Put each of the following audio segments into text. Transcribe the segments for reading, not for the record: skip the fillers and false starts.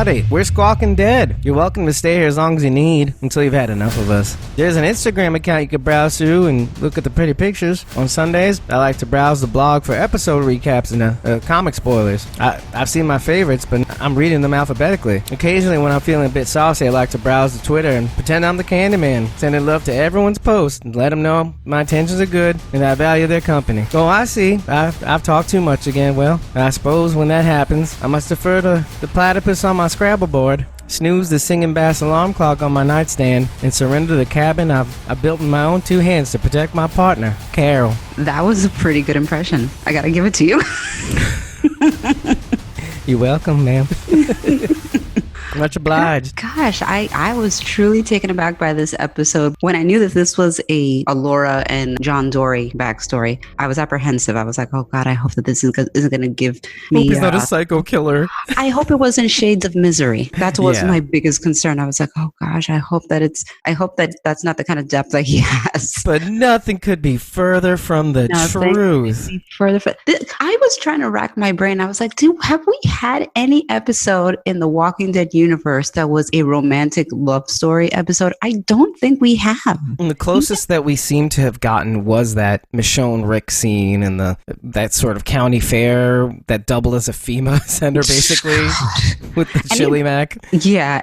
howdy. We're Squawking Dead. You're welcome to stay here as long as you need until you've had enough of us. There's an Instagram account you can browse through and look at the pretty pictures. On Sundays, I like to browse the blog for episode recaps and comic spoilers. I've seen my favorites, but I'm reading them alphabetically. Occasionally, when I'm feeling a bit saucy, I like to browse the Twitter and pretend I'm the Candyman, sending love to everyone's post and let them know my intentions are good and I value their company. Oh, I see. I've talked too much again. Well, I suppose when that happens, I must defer to the platypus on my Scrabble board, snooze the singing bass alarm clock on my nightstand, and surrender the cabin I've built with my own two hands to protect my partner, Carol. That was a pretty good impression. I gotta give it to you. You're welcome, ma'am. Much obliged. Gosh, I was truly taken aback by this episode. When I knew that this was a Laura and John Dorie backstory, I was apprehensive. I was like, oh God, I hope that this isn't going to give me... Hope he's not a psycho killer. I hope it wasn't Shades of Misery. That was my biggest concern. I was like, oh gosh, I hope that that's not the kind of depth that he has. But nothing could be further from the truth. I was trying to rack my brain. I was like, have we had any episode in the Walking Dead universe that was a romantic love story episode? I don't think we have. And the closest that we seem to have gotten was that Michonne Rick scene in that sort of county fair that doubled as a FEMA center, basically, with the chili mac. Yeah.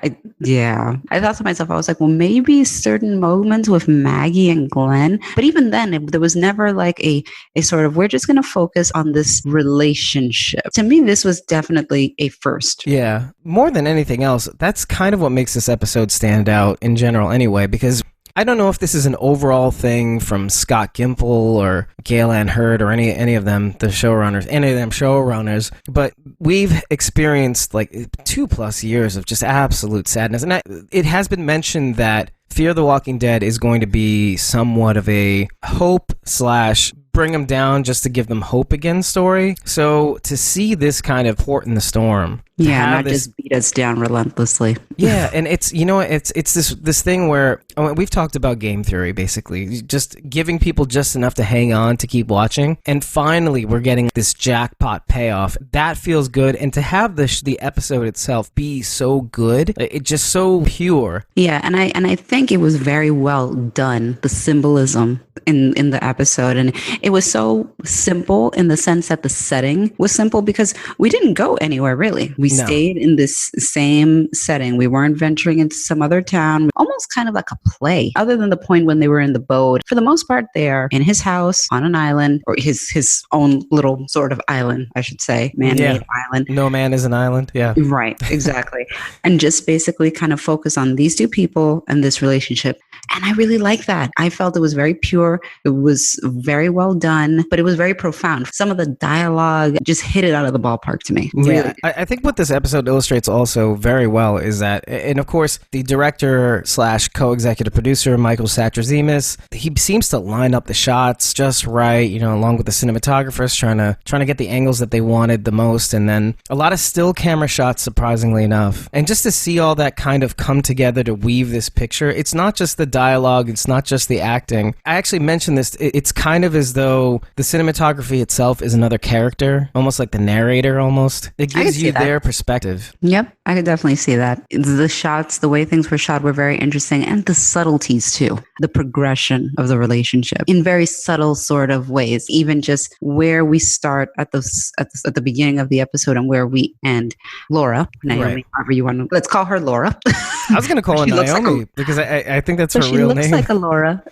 I thought to myself, I was like, well, maybe certain moments with Maggie and Glenn, but even then, there was never like a sort of, we're just going to focus on this relationship. To me, this was definitely a first. Yeah. More than anything else, that's kind of what makes this episode stand out in general anyway, because I don't know if this is an overall thing from Scott Gimple or Gail Ann Hurd or any of them, the showrunners, but we've experienced like 2+ years of just absolute sadness. And it has been mentioned that Fear the Walking Dead is going to be somewhat of a hope / bring them down just to give them hope again story. So to see this kind of port in the storm. Yeah, not just beat us down relentlessly. Yeah, and it's, it's this thing where we've talked about game theory, basically, just giving people just enough to hang on to keep watching. And finally, we're getting this jackpot payoff. That feels good. And to have the episode itself be so good, it's just so pure. Yeah, and I think it was very well done, the symbolism in the episode. And it was so simple in the sense that the setting was simple because we didn't go anywhere, really. We stayed in this same setting. We weren't venturing into some other town, almost kind of like a play, other than the point when they were in the boat. For the most part, they're in his house on an island, or his own little sort of island, I should say, man-made island. No man is an island, yeah. Right, exactly. And just basically kind of focus on these two people and this relationship. And I really like that. I felt it was very pure. It was very well done, but it was very profound. Some of the dialogue just hit it out of the ballpark to me. Really. Yeah, I think what this episode illustrates also very well is that, and of course, the director / co-executive producer, Michael Satrazemis, he seems to line up the shots just right, along with the cinematographers trying to get the angles that they wanted the most. And then a lot of still camera shots, surprisingly enough. And just to see all that kind of come together to weave this picture, it's not just the dialogue, it's not just the acting. I actually mentioned this, it's kind of as though the cinematography itself is another character, almost like the narrator almost. It gives you their perspective. Yep, I could definitely see that. The shots, the way things were shot were very interesting, and the subtleties too. The progression of the relationship in very subtle sort of ways, even just where we start at the beginning of the episode and where we end. Laura, Naomi, however you want to, let's call her Laura. I was going to call her Naomi because I think that's her real name. She looks like a Laura.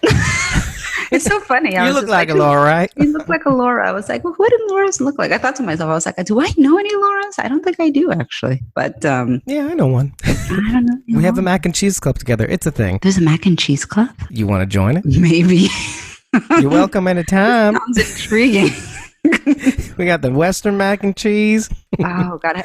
It's so funny. You look like a Laura, right? You look like a Laura. I was like, well, what did Lauras look like? I thought to myself, I was like, do I know any Lauras? I don't think I do, actually. But yeah, I know one. I don't know. We have a mac and cheese club together. It's a thing. There's a mac and cheese club? You want to join it? Maybe. You're welcome anytime. Sounds intriguing. We got the Western mac and cheese. Oh, God.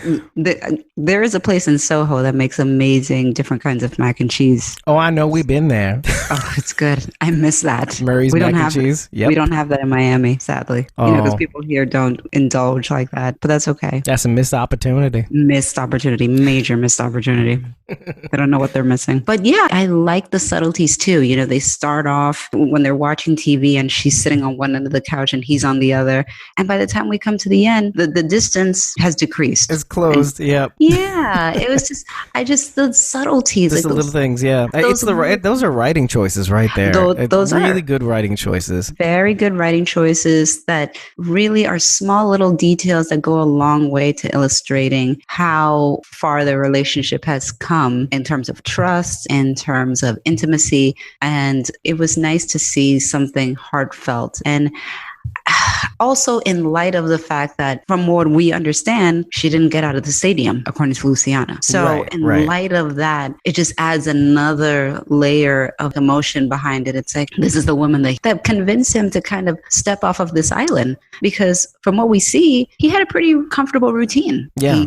There is a place in Soho that makes amazing different kinds of mac and cheese. Oh, I know. We've been there. Oh, it's good. I miss that. Murray's mac and cheese. Yep. We don't have that in Miami, sadly. Oh. Because people here don't indulge like that. But that's okay. That's a missed opportunity. Missed opportunity. Major missed opportunity. They don't know what they're missing. But yeah, I like the subtleties too. They start off when they're watching TV and she's sitting on one end of the couch and he's on the other. And by the time we come to the end, the distance has has decreased. It's closed. Yep. Yeah, it was just the subtleties, Just like the little things. Yeah, those are writing choices right there. Those really are good writing choices. very good writing choices that really are small little details that go a long way to illustrating how far the relationship has come in terms of trust, in terms of intimacy. And it was nice to see something heartfelt. And also, in light of the fact that, from what we understand, she didn't get out of the stadium, according to Luciana. So, in light of that, it just adds another layer of emotion behind it. It's like, this is the woman that convinced him to kind of step off of this island. Because from what we see, he had a pretty comfortable routine. Yeah.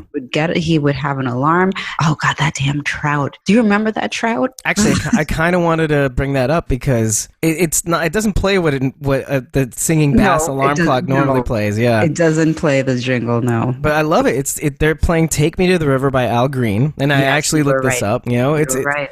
He would have an alarm. Oh, God, that damn trout. Do you remember that trout? Actually, I kind of wanted to bring that up because it doesn't play what the singing bass alarm clock normally plays. Yeah, it doesn't play the jingle. No, but I love it. They're playing "Take Me to the River" by Al Green, and I actually looked this up. You know,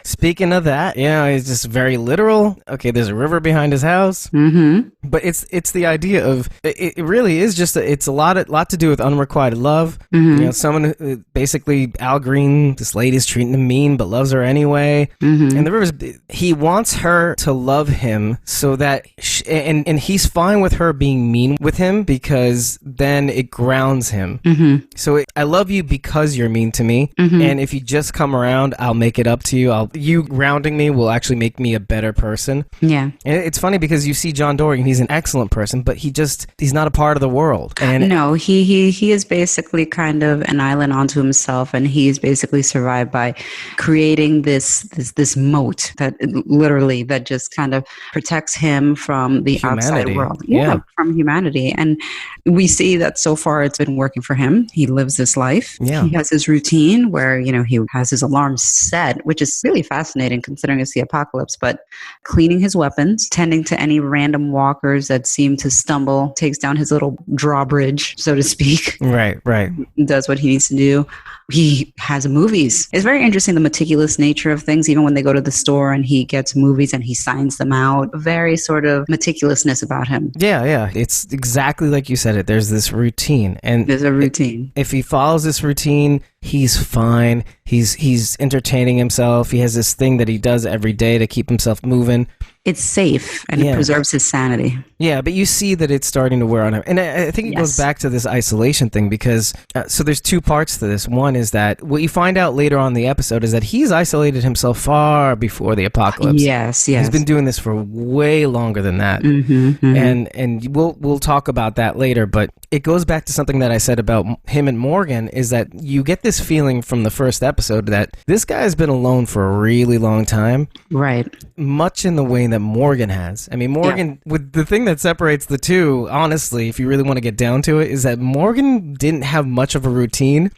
speaking of that, it's just very literal. Okay, there's a river behind his house, but it's the idea of it really is just it's a lot to do with unrequited love. You know, someone basically Al Green, this lady's treating him mean but loves her anyway, and the river's he wants her to love him so that and he's fine with her being mean with him because then it grounds him. So I love you because you're mean to me, and if you just come around, I'll make it up to you. You grounding me will actually make me a better person. Yeah, and it's funny because you see John Dorie and he's an excellent person, but he's not a part of the world. And no, he is basically kind of an island unto himself, and he's basically survived by creating this moat that just kind of protects him from the outside world. Yeah, from humanity. And we see that so far it's been working for him. He lives this life. Yeah. He has his routine where, he has his alarm set, which is really fascinating considering it's the apocalypse, but cleaning his weapons, tending to any random walkers that seem to stumble, takes down his little drawbridge, so to speak. Right. Does what he needs to do. He has movies. It's very interesting, the meticulous nature of things, even when they go to the store and he gets movies and he signs them out. Very sort of meticulousness about him. Yeah. It's exactly like you said it. There's this routine. And there's a routine. If he follows this routine, he's fine. He's entertaining himself. He has this thing that he does every day to keep himself moving. It's safe and it preserves his sanity. Yeah, but you see that it's starting to wear on him. And I think it goes back to this isolation thing because, so there's two parts to this. One is that what you find out later on in the episode is that he's isolated himself far before the apocalypse. Yes. He's been doing this for way longer than that. And we'll talk about that later, but it goes back to something that I said about him and Morgan is that you get this feeling from the first episode that this guy has been alone for a really long time. Right. Much in the way that Morgan has. I mean, Morgan, with the thing that separates the two, honestly, if you really want to get down to it, is that Morgan didn't have much of a routine.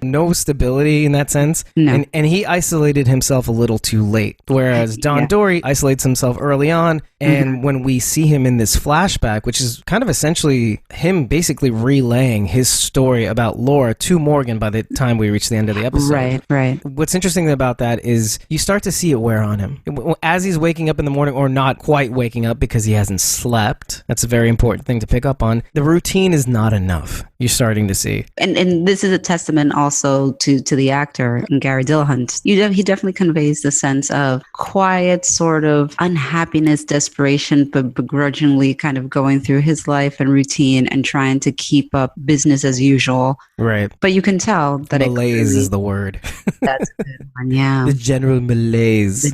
No stability in that sense. No. And he isolated himself a little too late. Whereas John Dorie isolates himself early on. And when we see him in this flashback, which is kind of essentially him basically relaying his story about Laura to Morgan by the time we reach the end of the episode. Right. What's interesting about that is you start to see it wear on him. As he's waking up in the morning or not quite waking up because he hasn't slept, that's a very important thing to pick up on. The routine is not enough. You're starting to see. And this is a testament also to the actor, Gary Dillahunt. He definitely conveys the sense of quiet sort of unhappiness, desperation, but begrudgingly kind of going through his life and routine and trying to keep up business as usual. Right. But you can tell that malaise is the word. That's a good one, yeah. The general malaise.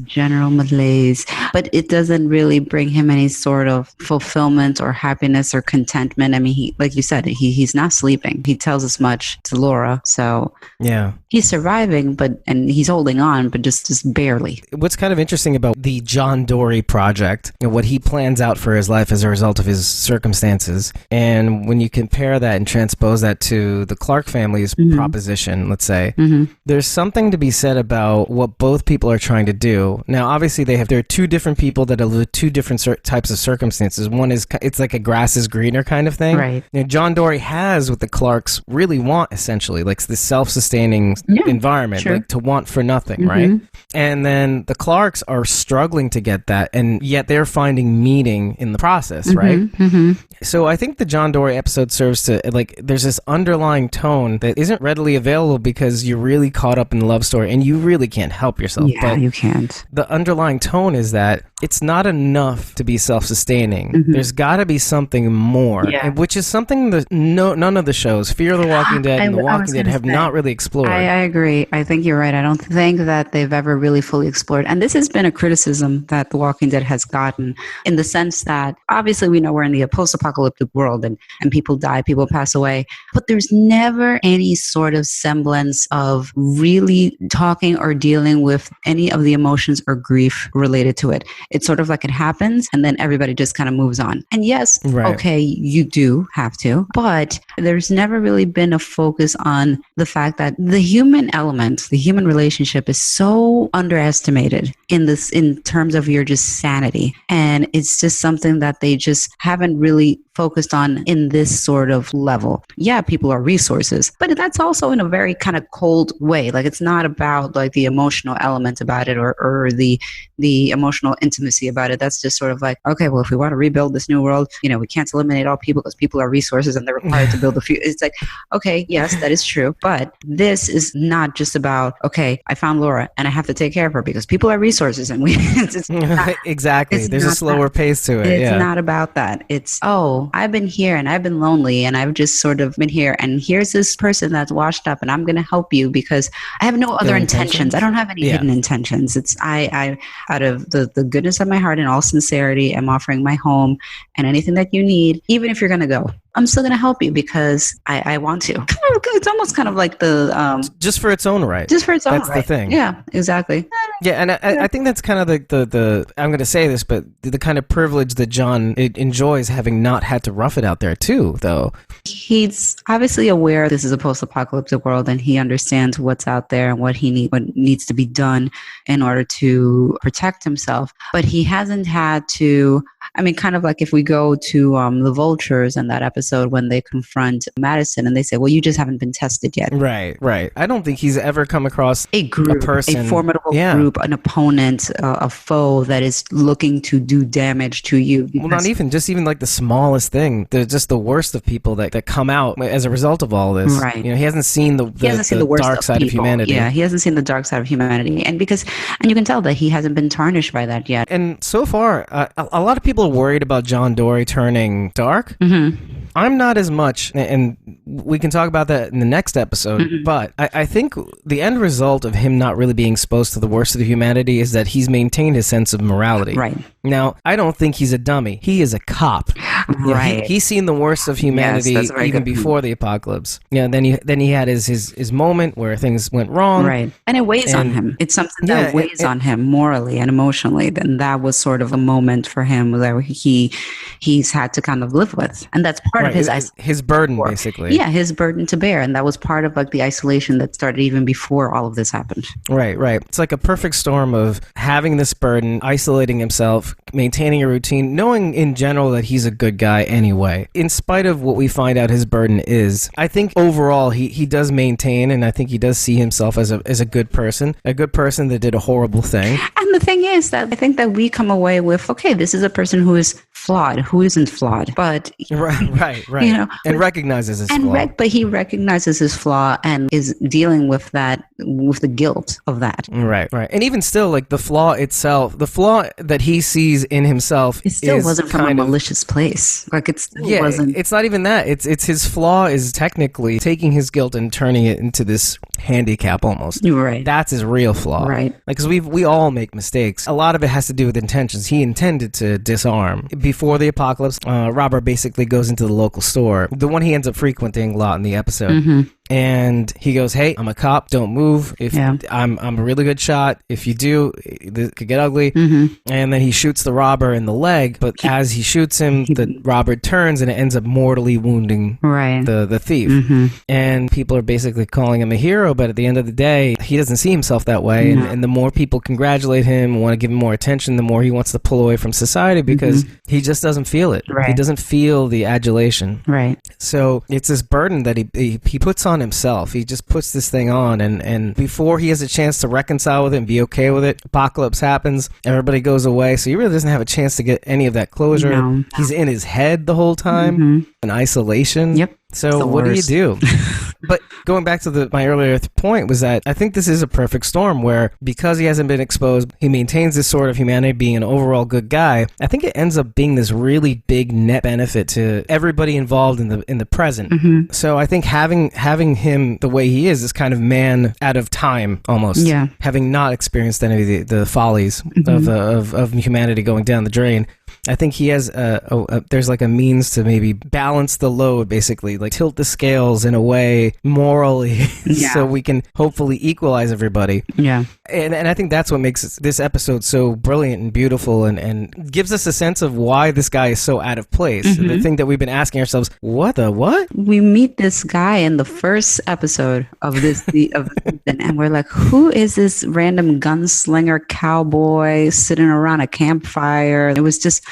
But it doesn't really bring him any sort of fulfillment or happiness or contentment. I mean, he, like you said, he's not sleeping. He tells as much to Laura. So yeah, he's surviving, and he's holding on, but just barely. What's kind of interesting about the John Dorie project, what he plans out for his life as a result of his circumstances, and when you compare that and transpose that to the Clark family's proposition, let's say, there's something to be said about what both people are trying to do. Now, obviously, there are two different people that are two different types of circumstances. One is, it's like a grass is greener kind of thing. Right. John Dorie has is what the Clarks really want, essentially, like this self-sustaining environment, like to want for nothing, right? And then the Clarks are struggling to get that, and yet they're finding meaning in the process, right? So I think the John Dorie episode serves to, like, there's this underlying tone that isn't readily available because you're really caught up in the love story and you really can't help yourself. Yeah, you can't. The underlying tone is that it's not enough to be self-sustaining. There's got to be something more, which is something that none of the shows, Fear of the Walking Dead and The Walking Dead, have not really explored. I agree. I think you're right. I don't think that they've ever really fully explored. And this has been a criticism that The Walking Dead has gotten, in the sense that obviously we know we're in the post-apocalyptic world and people die, people pass away, but there's never any sort of semblance of really talking or dealing with any of the emotions or grief related to it. It's sort of like it happens and then everybody just kind of moves on. And yes, okay, you do have to, but there's never really been a focus on the fact that the human element, the human relationship is so underestimated in terms of your just sanity. And it's just something that they just haven't really focused on in this sort of level. Yeah, people are resources, but that's also in a very kind of cold way. Like, it's not about like the emotional element about it or the emotional intimacy about it. That's just sort of like, okay, well, if we want to rebuild this new world, we can't eliminate all people because people are resources and they're required to build a few. It's like, okay, yes, that is true. But this is not just about, okay, I found Laura and I have to take care of her because people are resources and it's not, exactly. There's a slower pace to it. It's not about that. It's, I've been here and I've been lonely and I've just sort of been here and here's this person that's washed up and I'm going to help you because I have no other intentions. I don't have any hidden intentions. It's I out of the goodness of my heart and all sincerity, I'm offering my home and anything that you need, even if you're going to go, I'm still going to help you because I want to. It's almost kind of like the... just for its own right. Just for its own right. That's the thing. Yeah, exactly. Yeah, and I think that's kind of the I'm going to say this, but the kind of privilege that John enjoys, having not had to rough it out there too, though. He's obviously aware this is a post-apocalyptic world and he understands what's out there and what needs to be done in order to protect himself. But he hasn't had to... I mean, kind of like if we go to the Vultures and that episode when they confront Madison and they say, well, you just haven't been tested yet. Right. I don't think he's ever come across a person, a formidable group, an opponent, a foe that is looking to do damage to you. Well, not even, just even like the smallest thing. They're just the worst of people that come out as a result of all this. Right. He hasn't seen the dark side of humanity. Yeah, he hasn't seen the dark side of humanity. And you can tell that he hasn't been tarnished by that yet. And so far, a lot of people are worried about John Dorie turning dark. I'm not as much, and we can talk about that in the next episode, but I think the end result of him not really being exposed to the worst of the humanity is that he's maintained his sense of morality. Right. Now, I don't think he's a dummy. He is a cop. Right. He's seen the worst of humanity even before the apocalypse. Then he had his moment where things went wrong. Right. And it weighs on him. It's something that weighs on him morally and emotionally. Then that was sort of a moment for him where he's had to kind of live with. And that's part of his burden, basically. Yeah, his burden to bear. And that was part of like the isolation that started even before all of this happened. Right. It's like a perfect storm of having this burden, isolating himself, maintaining a routine, knowing in general that he's a good guy anyway. In spite of what we find out his burden is, I think overall he does maintain, and I think he does see himself as a good person that did a horrible thing. And the thing is that I think that we come away with, okay, this is a person who is flawed, who isn't flawed, but right. And recognizes his flaw. But he recognizes his flaw and is dealing with that, with the guilt of that. Right. And even still, like the flaw itself, the flaw that he sees in himself, it still wasn't from a malicious place. Like it still wasn't. It's not even that. It's his flaw is technically taking his guilt and turning it into this handicap almost. Right. That's his real flaw. Right. Like, because we all make mistakes. A lot of it has to do with intentions. He intended to disarm. Before the apocalypse, Robert basically goes into the local store, the one he ends up frequenting a lot in the episode. and he goes, "Hey, I'm a cop. Don't move. If I'm a really good shot. If you do, it could get ugly." And then he shoots the robber in the leg, but as he shoots him, the robber turns and it ends up mortally wounding the thief. And people are basically calling him a hero, but at the end of the day, he doesn't see himself that way. And the more people congratulate him and want to give him more attention, the more he wants to pull away from society because he just doesn't feel it. He doesn't feel the adulation. So it's this burden that he puts on himself. He just puts this thing on, and before he has a chance to reconcile with it and be okay with it, apocalypse happens, everybody goes away, so he really doesn't have a chance to get any of that closure. He's in his head the whole time, in isolation. So what do you do? But going back to my earlier point was that I think this is a perfect storm where because he hasn't been exposed, he maintains this sort of humanity, being an overall good guy. I think it ends up being this really big net benefit to everybody involved in the present. So I think having him the way he is kind of man out of time almost. Having not experienced any of the follies of humanity going down the drain. I think he has there's like a means to maybe balance the load, basically, like tilt the scales in a way morally so we can hopefully equalize everybody. And I think that's what makes this episode so brilliant and beautiful and gives us a sense of why this guy is so out of place. The thing that we've been asking ourselves, what? We meet this guy in the first episode of this and we're like, who is this random gunslinger cowboy sitting around a campfire? It was just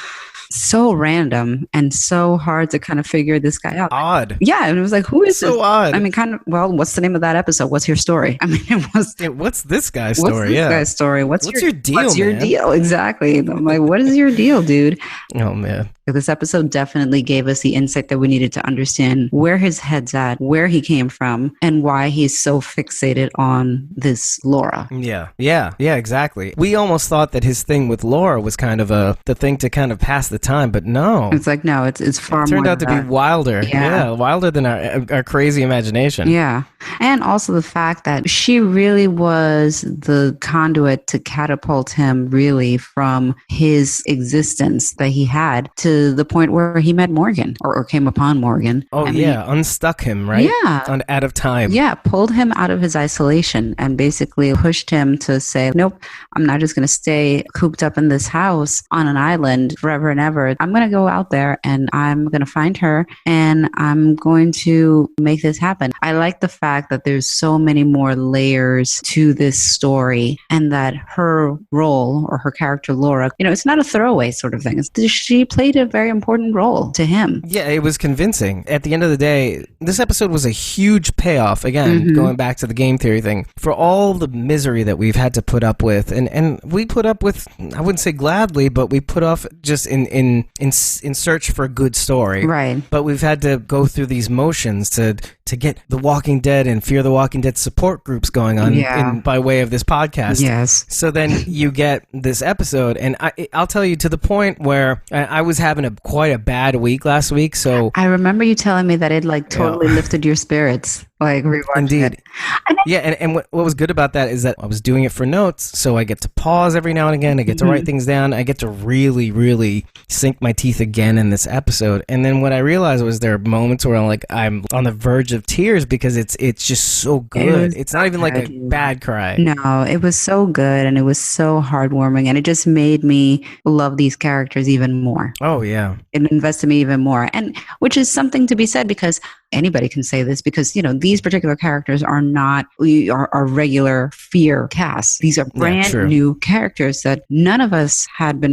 so random and so hard to kind of figure this guy out. Odd. Yeah, and it was like, who is so this? Odd. I mean, kind of. Well, what's the name of that episode? What's your story? I mean, it was. What's this guy's story? What's this guy's story? What's your deal? What's your deal? Exactly. I'm like, what is your deal, dude? Oh man. This episode definitely gave us the insight that we needed to understand where his head's at, where he came from, and why he's so fixated on this Laura. Yeah, exactly. We almost thought that his thing with Laura was kind of the thing to kind of pass the time, but no. It's like, no, it's far more. It turned out to be wilder. Yeah, wilder than our crazy imagination. Yeah. And also the fact that she really was the conduit to catapult him really from his existence that he had to the point where he met Morgan or came upon Morgan. Unstuck him, right? Yeah. Out of time. Yeah, pulled him out of his isolation and basically pushed him to say, nope, I'm not just going to stay cooped up in this house on an island forever and ever. I'm going to go out there and I'm going to find her and I'm going to make this happen. I like the fact that there's so many more layers to this story and that her role or her character, Laura, it's not a throwaway sort of thing. She played a very important role to him. Yeah, it was convincing. At the end of the day, this episode was a huge payoff, again, going back to the game theory thing, for all the misery that we've had to put up with. And we put up with, I wouldn't say gladly, but we put off just in search for a good story. Right. But we've had to go through these motions to get The Walking Dead and Fear the Walking Dead support groups going on by way of this podcast. Yes. So then you get this episode, and I'll tell you, to the point where I was having quite a bad week last week. So I remember you telling me that it totally lifted your spirits. Like rewatching it. And what was good about that is that I was doing it for notes, so I get to pause every now and again. I get to write things down. I get to really, really sink my teeth again in this episode. And then what I realized was there are moments where I'm on the verge of tears because it's just so good. It's not even like a bad cry. No, it was so good and it was so heartwarming and it just made me love these characters even more. Oh yeah, it invested me even more, and which is something to be said because anybody can say this because these particular characters are not our regular Fear cast. These are brand new characters that none of us had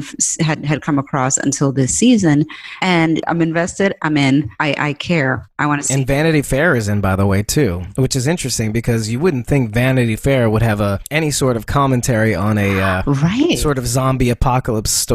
come across until this season. And I'm invested. I'm in. I care. I want to see. And Vanity Fair is in, by the way, too, which is interesting because you wouldn't think Vanity Fair would have any sort of commentary on a sort of zombie apocalypse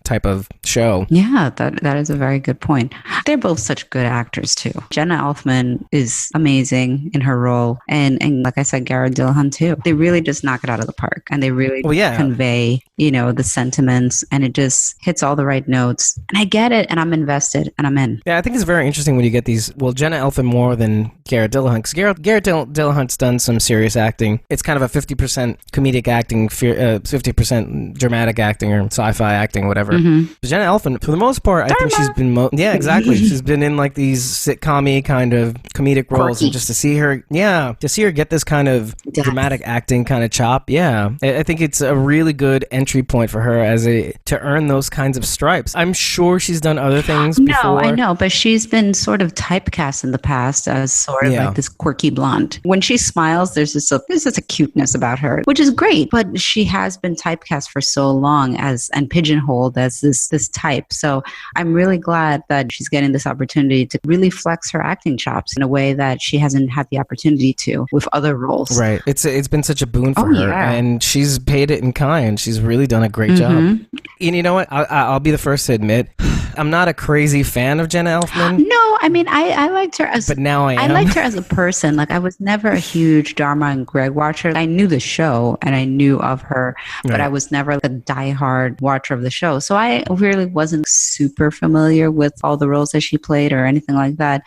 type of show. Yeah, that is a very good point. They're both such good actors too. Jenna Elfman is amazing in her role, and like I said, Garrett Dillahunt too. They really just knock it out of the park, and they really convey the sentiments, and it just hits all the right notes. And I get it, and I'm invested, and I'm in. Yeah, I think it's very interesting when you get these. Well, Jenna Elfman more than Garrett Dillahunt, because Garrett Dillahunt's done some serious acting. It's kind of a 50% comedic acting, 50% dramatic acting or sci-fi acting, whatever. But Jenna Elfman, for the most part, I think she's been exactly. She's been in like these sitcom-y kind of comedic roles, Quirky. and just to see her get this kind of Depth. dramatic acting kind of chop. Yeah, I think it's a really good entry point for her to earn those kinds of stripes. I'm sure she's done other things before. No, I know, but she's been sort of typecast in the past as sort of like this quirky blonde. When she smiles, there's just a cuteness about her, which is great. But she has been typecast for so long and pigeonholed as this type. So I'm really glad that she's getting this opportunity to really flex her acting chops in a way that she hasn't had the opportunity to with other roles. Right. It's been such a boon for her, and she's paid it in kind. She's really done a great job. And you know what? I'll be the first to admit, I'm not a crazy fan of Jenna Elfman. No, I mean, I liked her as... But now I am. I liked her as a person. Like, I was never a huge Dharma and Greg watcher. I knew the show and I knew of her, but I was never a diehard watcher of the show. So I really wasn't super familiar with all the roles that she played or anything like that.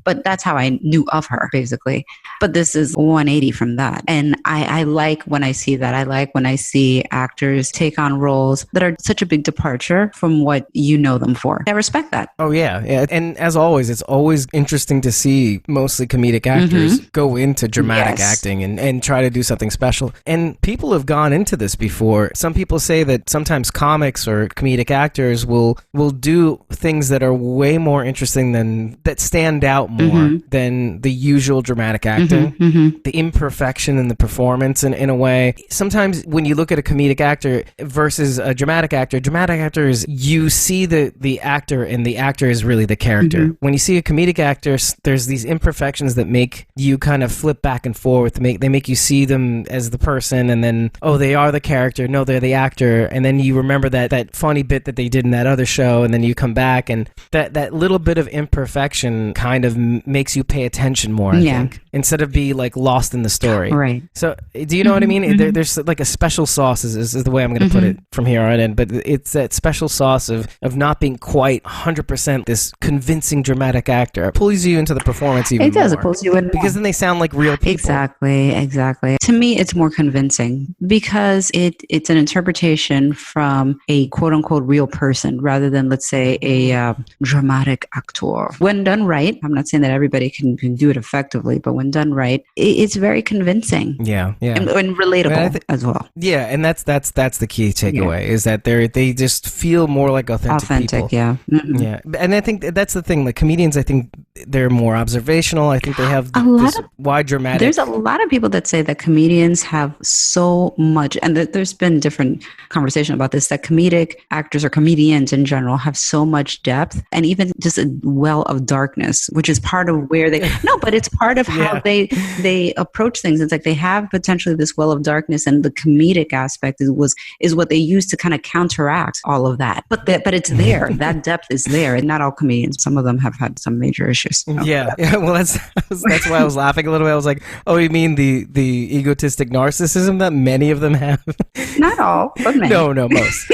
But that's how I knew of her, basically. But this is 180 from that. And I like when I see that. I like when I see actors take on roles that are such a big departure from what you know them for. I respect that. Oh, yeah. And as always, it's always interesting to see mostly comedic actors go into dramatic acting and try to do something special. And people have gone into this before. Some people say that sometimes comics or comedic actors will do things that are way more interesting that stand out more than the usual dramatic acting. The imperfection in the performance in a way. Sometimes when you look at a comedic actor versus a dramatic actor is you see the actor and the actor is really the character. When you see a comedic actor, there's these imperfections that make you kind of flip back and forth. They make you see them as the person, and then, oh, they are the character. No, they're the actor. And then you remember that funny bit that they did in that other show, and then you come back, and that little bit of imperfection kind of makes you pay attention more, I think, instead of be like lost in the story. Right. So do you know what I mean? There's like a special sauce is the way I'm going to put it from here on in, but it's that special sauce of not being quite 100% this convincing dramatic actor. It pulls you into the performance even more. It does. It pulls you in more. Because then they sound like real people. Exactly. To me, it's more convincing because it's an interpretation from a quote-unquote real person rather than, let's say, a dramatic actor. When done right, I'm not saying that everybody can do it effectively, but when done right, it's very convincing. Yeah. And relatable as well. Yeah, and that's the key takeaway is that they just feel more like authentic people. Yeah. Yeah. And I think that's the thing. Like comedians, I think they're more observational. I think they have this wide dramatic. There's a lot of people that say that comedians have so much, and there's been different conversation about this, that comedic actors or comedians in general have so much depth and even just a well of darkness, which is part of where but it's part of how they approach things. It's like they have potentially this well of darkness, and the comedic aspect is what they use to kind of counteract all of that. But it's there. That depth is there, and not all comedians. Some of them have had some major issues. Yeah. Well, that's why I was laughing a little bit. I was like, oh, you mean the egotistic narcissism that many of them have? Not all, but many. No, most.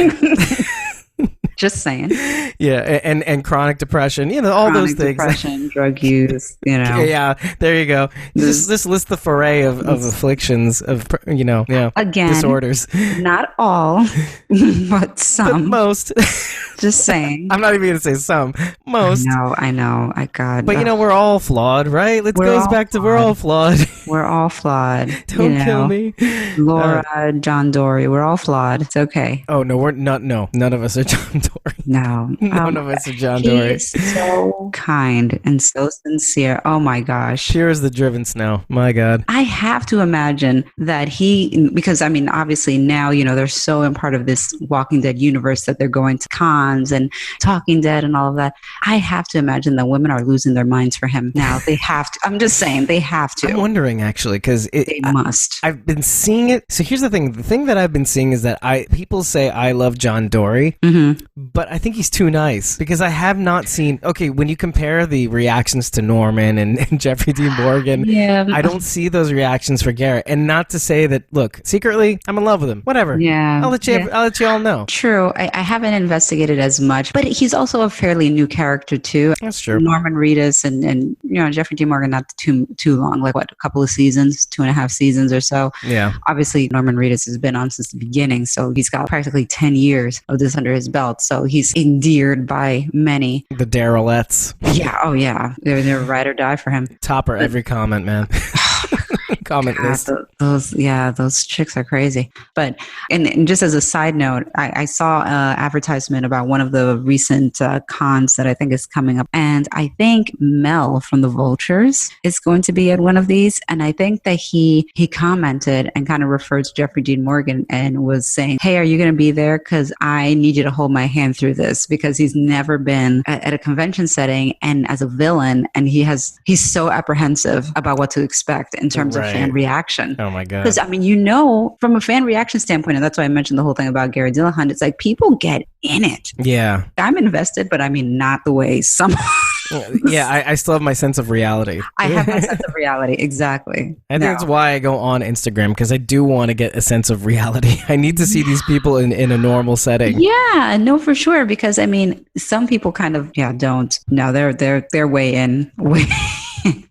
Just saying. Yeah, and chronic depression, all those things. Depression, drug use, Yeah, there you go. Just list the foray of afflictions of, again, disorders. Not all, but some. But most. Just saying. I'm not even going to say some. Most. I know. God. But, we're all flawed, right? We're all flawed. We're all flawed. Don't kill me. Laura, John Dorie, we're all flawed. It's okay. Oh, no, we're not. No, none of us are John Dorie. No. None of us are John Dorie. He's so kind and so sincere. Oh, my gosh. Pure as the driven snow. My God. I have to imagine that because, obviously now, they're so in part of this Walking Dead universe that they're going to cons and Talking Dead and all of that. I have to imagine that women are losing their minds for him now. They have to. I'm just saying they have to. I'm wondering, actually, because they must. I've been seeing it. So here's the thing. The thing that I've been seeing is that people say I love John Dorie, but I think he's too nice because I have not seen. Okay, when you compare the reactions to Norman and Jeffrey Dean Morgan, I don't see those reactions for Garrett. And not to say that, look, secretly, I'm in love with him. Whatever. Yeah. I'll let you all know. True. I haven't investigated as much, but he's also a fairly new character too. That's true. Norman Reedus and Jeffrey Dean Morgan, not too long, like a couple of seasons, 2.5 seasons or so. Yeah. Obviously, Norman Reedus has been on since the beginning, so he's got practically 10 years of this under his belt. so he's endeared by many. The Darylettes. Yeah, oh yeah, they're ride or die for him. Topper every comment, man. Comment God, list. those chicks are crazy. But and just as a side note, I saw an advertisement about one of the recent cons that I think is coming up, and I think Mel from the Vultures is going to be at one of these, and I think that he commented and kind of referred to Jeffrey Dean Morgan and was saying, "Hey, are you going to be there? Because I need you to hold my hand through this," because he's never been at a convention setting and as a villain, and he's so apprehensive about what to expect in terms of fan reaction. Oh my God. Because I mean, from a fan reaction standpoint, and that's why I mentioned the whole thing about Gary Dillahunt, it's like people get in it. Yeah. I'm invested, but I mean, not the way some. Yeah, I still have my sense of reality. I have my sense of reality. Exactly. I think that's why I go on Instagram, because I do want to get a sense of reality. I need to see these people in a normal setting. Yeah, no, for sure. Because I mean, some people kind of, don't. No, they're way in.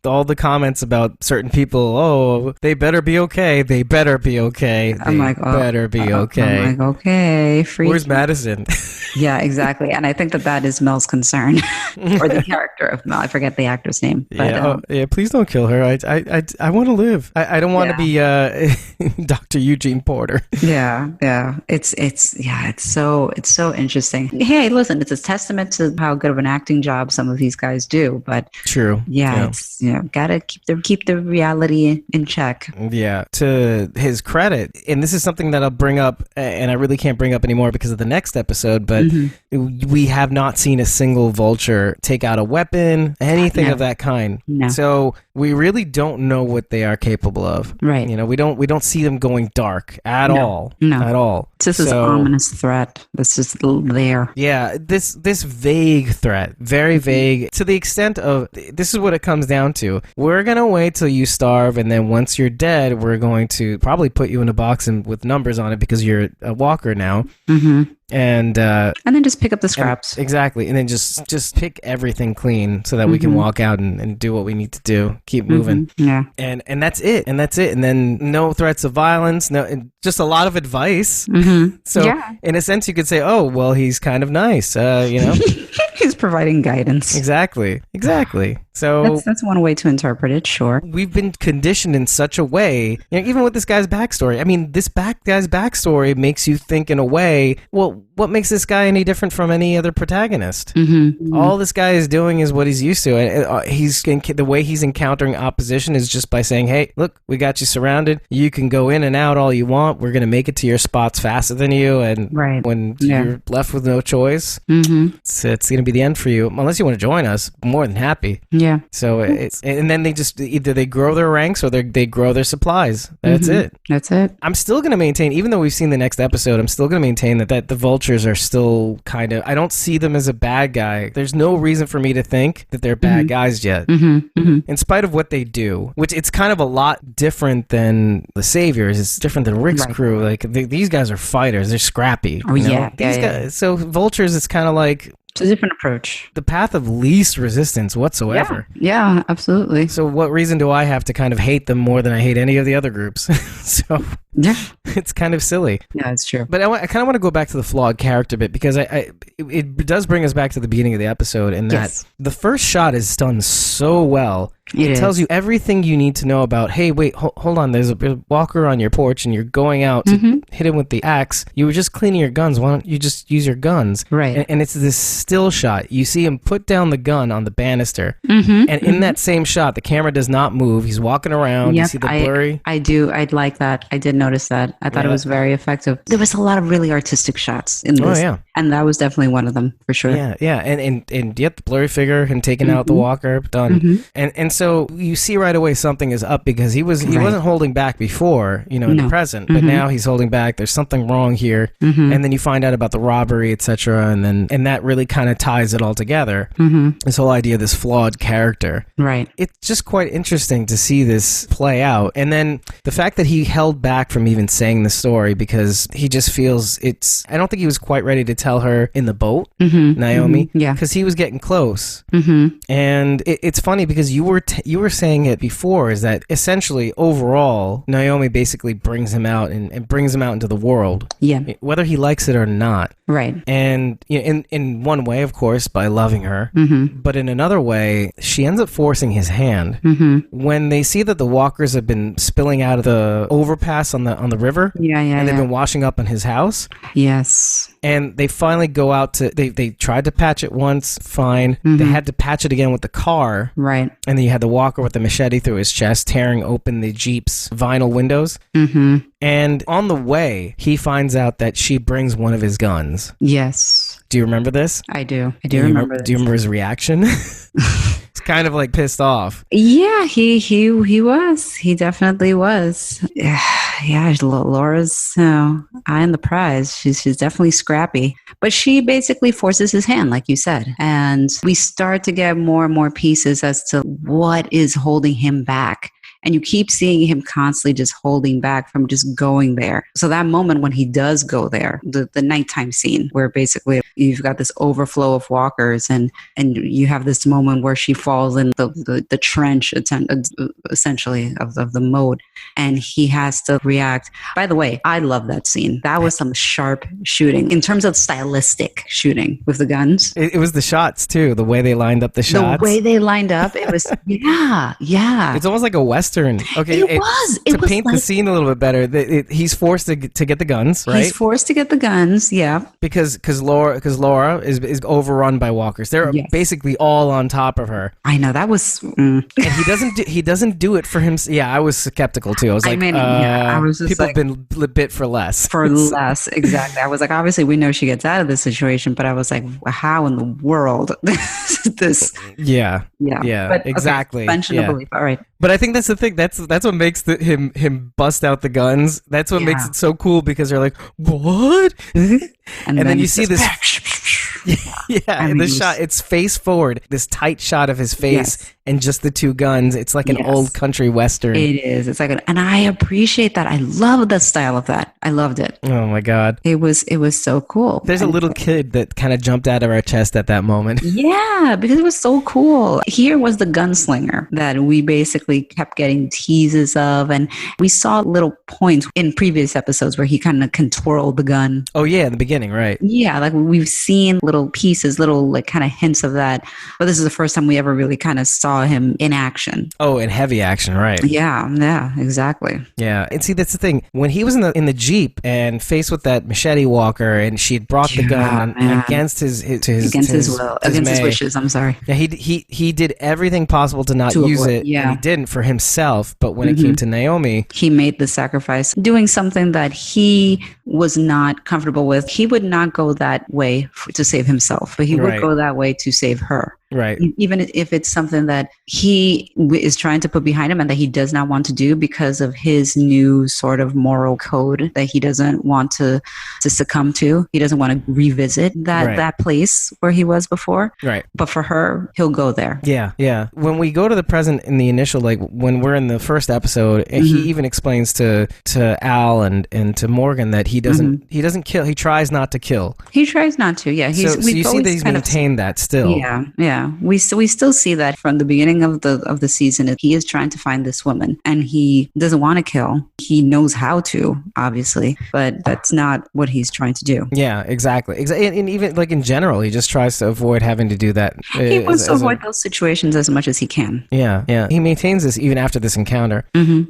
All the comments about certain people, oh, they better be okay. They better be okay. I'm like, better be okay. I'm like, okay. Where's Madison? Yeah, exactly. And I think that is Mel's concern, or the character of Mel. I forget the actor's name. But, please don't kill her. I want to live. I don't want to be Dr. Eugene Porter. Yeah. It's so interesting. Hey, listen, it's a testament to how good of an acting job some of these guys do. But true. It's gotta keep the reality in check. Yeah. To his credit, and this is something that I'll bring up, and I really can't bring up anymore because of the next episode, but we have not seen a single vulture take out a weapon, anything of that kind. No. So we really don't know what they are capable of. Right. We don't see them going dark at all. No. At all. It's just this ominous threat that's just there. Yeah. This vague threat, very vague, to the extent of, this is what it comes down to. We're going to wait till you starve, and then once you're dead, we're going to probably put you in a box with numbers on it because you're a walker now. Mm-hmm. And then just pick up the scraps. Exactly. And then just pick everything clean so that we can walk out and do what we need to do. Keep moving. Yeah. And that's it. And then no threats of violence. No, just a lot of advice. So in a sense, you could say, oh, well, he's kind of nice. He's providing guidance. Exactly. So that's one way to interpret it. Sure. We've been conditioned in such a way, even with this guy's backstory. I mean, this guy's backstory makes you think in a way, well, what makes this guy any different from any other protagonist? All this guy is doing is what he's used to. The way he's encountering opposition is just by saying, hey, look, we got you surrounded. You can go in and out all you want. We're going to make it to your spots faster than you. And when you're left with no choice, it's going to be the end for you. Unless you want to join us, more than happy. Yeah. So and then they just either they grow their ranks or they grow their supplies. That's it. That's it. I'm still going to maintain, even though we've seen the next episode, I'm still going to maintain that the vultures are still kind of, I don't see them as a bad guy. There's no reason for me to think that they're bad guys yet. In spite of what they do, which it's kind of a lot different than the Saviors. It's different than Rick's crew. Like these guys are fighters. They're scrappy. Oh, yeah. These guys. So vultures, it's kind of like, it's a different approach. The path of least resistance whatsoever. Yeah, absolutely. So what reason do I have to kind of hate them more than I hate any of the other groups? So it's kind of silly. Yeah, it's true. But I kind of want to go back to the flawed character bit, because it does bring us back to the beginning of the episode, in that the first shot is done so well. It tells you everything you need to know about, hey, wait, hold on, there's a walker on your porch and you're going out to hit him with the axe. You were just cleaning your guns. Why don't you just use your guns? Right. And it's this still shot. You see him put down the gun on the banister. And in that same shot, the camera does not move. He's walking around. You see the blurry. I'd like that. I did notice that. I thought it was very effective. There was a lot of really artistic shots in this. Oh, yeah. And that was definitely one of them, for sure. Yeah. And yet the blurry figure, him taking out the walker, done. And so you see right away something is up, because he wasn't holding back before, in the present, but now he's holding back. There's something wrong here. And then you find out about the robbery, etc. And that really kind of ties it all together. This whole idea of this flawed character. Right. It's just quite interesting to see this play out. And then the fact that he held back back from even saying the story because he just feels I don't think he was quite ready to tell her in the boat, Naomi, because he was getting close. And it's funny because you were saying it before, is that essentially overall Naomi basically brings him out and brings him out into the world, whether he likes it or not. Right. And in one way, of course, by loving her, but in another way, she ends up forcing his hand. When they see that the walkers have been spilling out of the overpass on the river, and they've been washing up on his house. Yes. And they finally go out to, they tried to patch it once, fine. They had to patch it again with the car. Right. And then you had the walker with the machete through his chest, tearing open the Jeep's vinyl windows. And on the way, he finds out that she brings one of his guns. Yes. Do you remember this? I do. I do remember this. Do you remember his reaction? It's kind of like pissed off. Yeah, he was. He definitely was. Yeah, Laura's eye on the prize. She's definitely scrappy. But she basically forces his hand, like you said. And we start to get more and more pieces as to what is holding him back. And you keep seeing him constantly just holding back from just going there. So that moment when he does go there, the nighttime scene where basically you've got this overflow of walkers and you have this moment where she falls in the trench essentially of the moat, and he has to react. By the way, I love that scene. That was some sharp shooting in terms of stylistic shooting with the guns. It was the shots too, the way they lined up the shots. The way they lined up, it was, yeah. It's almost like a Western. Okay, it was paint the scene a little bit better. He's forced to get the guns, right? He's forced to get the guns, yeah. Because Laura is overrun by walkers. They're basically all on top of her. I know that was. And he doesn't do it for him. Yeah, I was skeptical too. I was like, I was just people like, have been bit for less. For less, exactly. I was like, obviously we know she gets out of this situation, but I was like, how in the world this? Yeah, but, exactly. Suspension of belief. All right. But I think that's the thing. That's what makes him bust out the guns. That's what makes it so cool, because they're like, what? And then you see this. And the shot, it's face forward, this tight shot of his face and just the two guns. It's like an old country Western. It is. It's like, and I appreciate that. I love the style of that. I loved it. Oh my God. It was so cool. There's a little kid that kind of jumped out of our chest at that moment. Yeah, because it was so cool. Here was the gunslinger that we basically kept getting teases of, and we saw little points in previous episodes where he kind of can twirl the gun. Oh yeah, in the beginning, right? Yeah, like we've seen little pieces, little like kind of hints of that, but this is the first time we ever really kind of saw him in action. Oh, in heavy action, right? Yeah, exactly. Yeah, and see, that's the thing. When he was in the Jeep and faced with that machete walker, and she had brought the gun against his will, against his wishes. I'm sorry. Yeah, he did everything possible to not use it. Yeah, and he didn't for himself. But when it came to Naomi, he made the sacrifice, doing something that he was not comfortable with. He would not go that way to save himself, but he would go that way to save her. Right. Even if it's something that he is trying to put behind him and that he does not want to do because of his new sort of moral code that he doesn't want to succumb to. He doesn't want to revisit that place where he was before. Right. But for her, he'll go there. Yeah. When we go to the present in the initial, like when we're in the first episode, he even explains to Al and to Morgan that he doesn't kill. He tries not to kill. He tries not to. Yeah. So you see that he's maintained that still. Yeah. We still see that from the beginning of the season. He is trying to find this woman, and he doesn't want to kill. He knows how to, obviously, but that's not what he's trying to do. Yeah, exactly. And even like in general, he just tries to avoid having to do that. He wants to avoid those situations as much as he can. Yeah. He maintains this even after this encounter.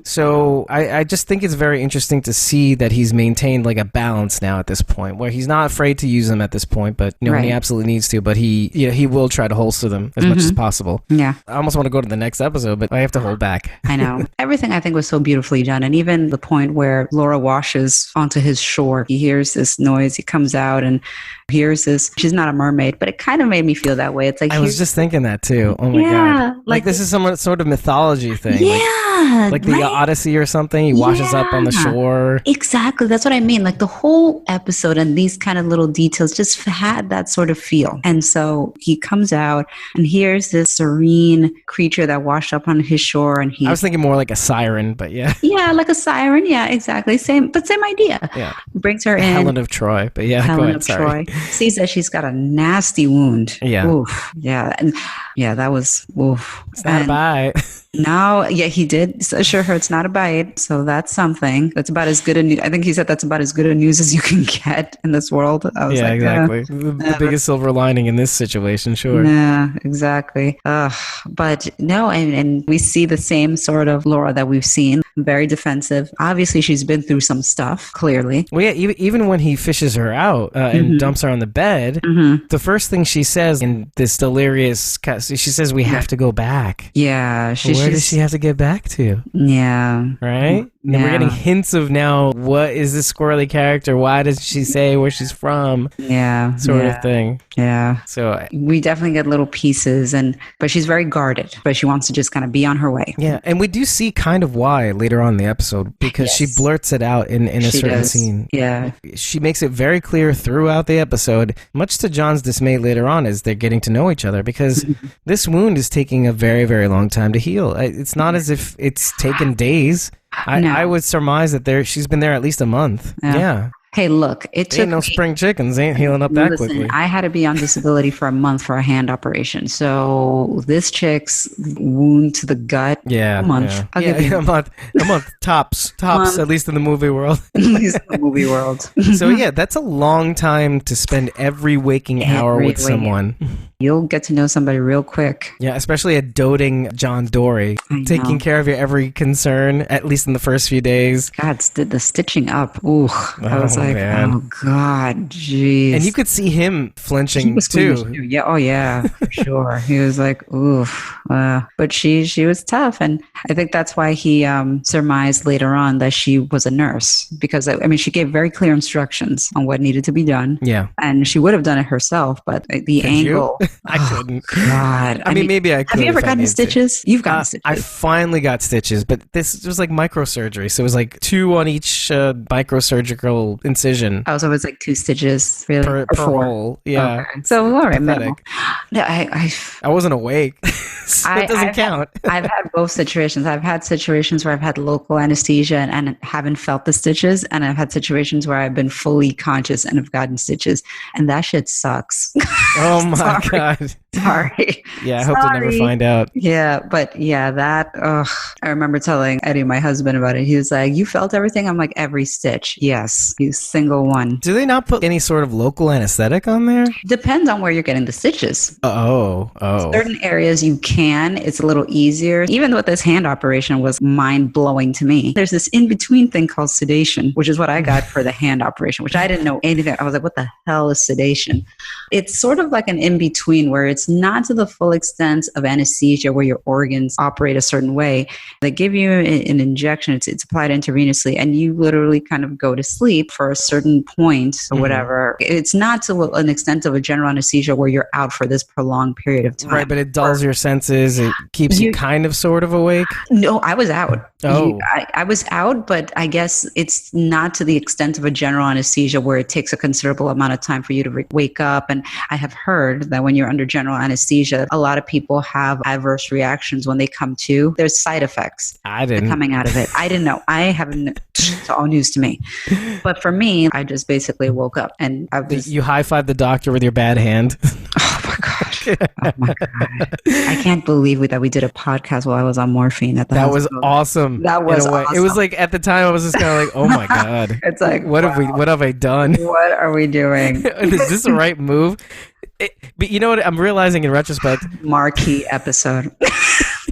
So I just think it's very interesting to see that he's maintained like a balance now at this point, where he's not afraid to use them at this point, but when he absolutely needs to, but he will try to holster them as much as possible. Yeah. I almost want to go to the next episode, but I have to hold back. I know. Everything I think was so beautifully done. And even the point where Laura washes onto his shore, he hears this noise, he comes out and hears this. She's not a mermaid, but it kind of made me feel that way. It's like I was just thinking that too. Oh my God. Like this is some sort of mythology thing. Yeah. Like the right? Odyssey or something. He washes up on the Yeah. shore. Exactly. That's what I mean. Like the whole episode and these kind of little details just had that sort of feel. And so he comes out and here's this serene creature that washed up on his shore and I was he's thinking more like a siren, but yeah. yeah, like a siren. Yeah, exactly. Same idea. Yeah. Brings her in. Helen of Troy. But yeah, go Helen ahead. of Sorry. Troy sees that she's got a nasty wound. Yeah. Oof. Yeah. And yeah, that was oof. It's not a bite. No, yeah, he did assure her it's not a bite. So that's something. That's about as good a news. I think he said that's about as good a news as you can get in this world. I was Yeah, like, exactly. The biggest silver lining in this situation, sure. yeah, exactly. But no, and we see the same sort of Laura that we've seen. Very defensive. Obviously, she's been through some stuff, clearly. Well, yeah, even when he fishes her out and dumps her on the bed, the first thing she says in this delirious, she says, we have to go back. Yeah. Where does she have to get back to? Yeah. Right? And we're getting hints of now, what is this squirrely character? Why does she say where she's from? Yeah. Sort of thing. Yeah. So we definitely get little pieces, but she's very guarded, but she wants to just kind of be on her way. Yeah. And we do see kind of why later on in the episode, because she blurts it out in a certain scene. Yeah. She makes it very clear throughout the episode, much to John's dismay later on as they're getting to know each other, because this wound is taking a very, very long time to heal. It's not as if it's taken days. I would surmise that she's been there at least a month. Yeah. Hey, look, it took ain't no spring chickens ain't healing up that quickly. I had to be on disability for a month for a hand operation. So this chick's wound to the gut, a month. Yeah. I'll give you a month tops, at least in the movie world. at least in the movie world. So yeah, that's a long time to spend every waking hour with someone. You'll get to know somebody real quick. Yeah, especially a doting John Dorie, taking care of your every concern, at least in the first few days. God, the stitching up. Ooh, I was like, man. oh God, jeez. And you could see him flinching too. Yeah, oh yeah, for sure. He was like, oof. But she was tough, and I think that's why he surmised later on that she was a nurse, because I mean she gave very clear instructions on what needed to be done. Yeah, and she would have done it herself, but the angle. I couldn't. God, I mean, maybe I could. Have you ever gotten stitches? You've gotten stitches. I finally got stitches, but this was like microsurgery, so it was like 2 on each microsurgical incision. Oh, so it was like 2 stitches, really, per 4 hole. Yeah. Okay. So all right, minimal. No, I wasn't awake. So it doesn't count. I've had both situations. I've had situations where I've had local anesthesia and haven't felt the stitches, and I've had situations where I've been fully conscious and have gotten stitches, and that shit sucks. Oh my God. Sorry. Yeah, I hope to never find out. Yeah, but yeah, that, I remember telling Eddie, my husband, about it. He was like, you felt everything? I'm like, every stitch. Yes, you single one. Do they not put any sort of local anesthetic on there? Depends on where you're getting the stitches. Oh. Certain areas you can. It's a little easier. Even though this hand operation was mind-blowing to me. There's this in-between thing called sedation, which is what I got for the hand operation, which I didn't know anything. I was like, what the hell is sedation? It's sort of like an in-between where it's not to the full extent of anesthesia where your organs operate a certain way. They give you an injection. It's applied intravenously, and you literally kind of go to sleep for a certain point or whatever. It's not to an extent of a general anesthesia where you're out for this prolonged period of time. Right, but it dulls your senses. It keeps you kind of sort of awake. No, I was out. Oh. I was out, but I guess it's not to the extent of a general anesthesia where it takes a considerable amount of time for you to wake up. And I have heard that when you're under general anesthesia, a lot of people have adverse reactions when they come to. There's side effects coming out of it. I didn't know. I haven't. It's all news to me. But for me, I just basically woke up and I was. You high-fived the doctor with your bad hand. Oh my God. Oh my God. I can't believe that we did a podcast while I was on morphine at the hospital. That was awesome. That was awesome. It was like at the time I was just kind of like, oh my God. It's like, what have I done? What are we doing? Is this the right move? But you know what? I'm realizing in retrospect. Marquee episode.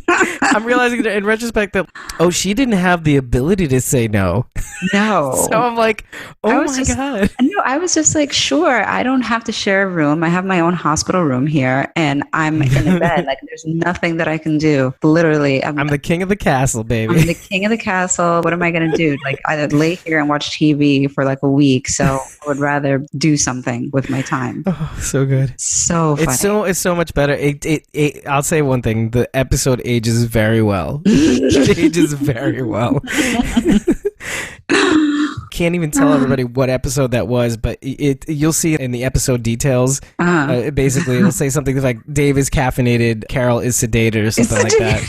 I'm realizing in retrospect that, she didn't have the ability to say no. No. So I'm like, God. No, I was just like, sure, I don't have to share a room. I have my own hospital room here, and I'm in a bed. Like, there's nothing that I can do. Literally. I'm the king of the castle, baby. I'm the king of the castle. What am I going to do? Like, I lay here and watch TV for like a week. So I would rather do something with my time. Oh, so good. So funny. It's so much better. I'll say one thing. The episode ages very very well. It ages very well. Can't even tell everybody what episode that was, but you'll see it in the episode details. Basically, it'll say something like Dave is caffeinated, Carol is sedated, or something like that.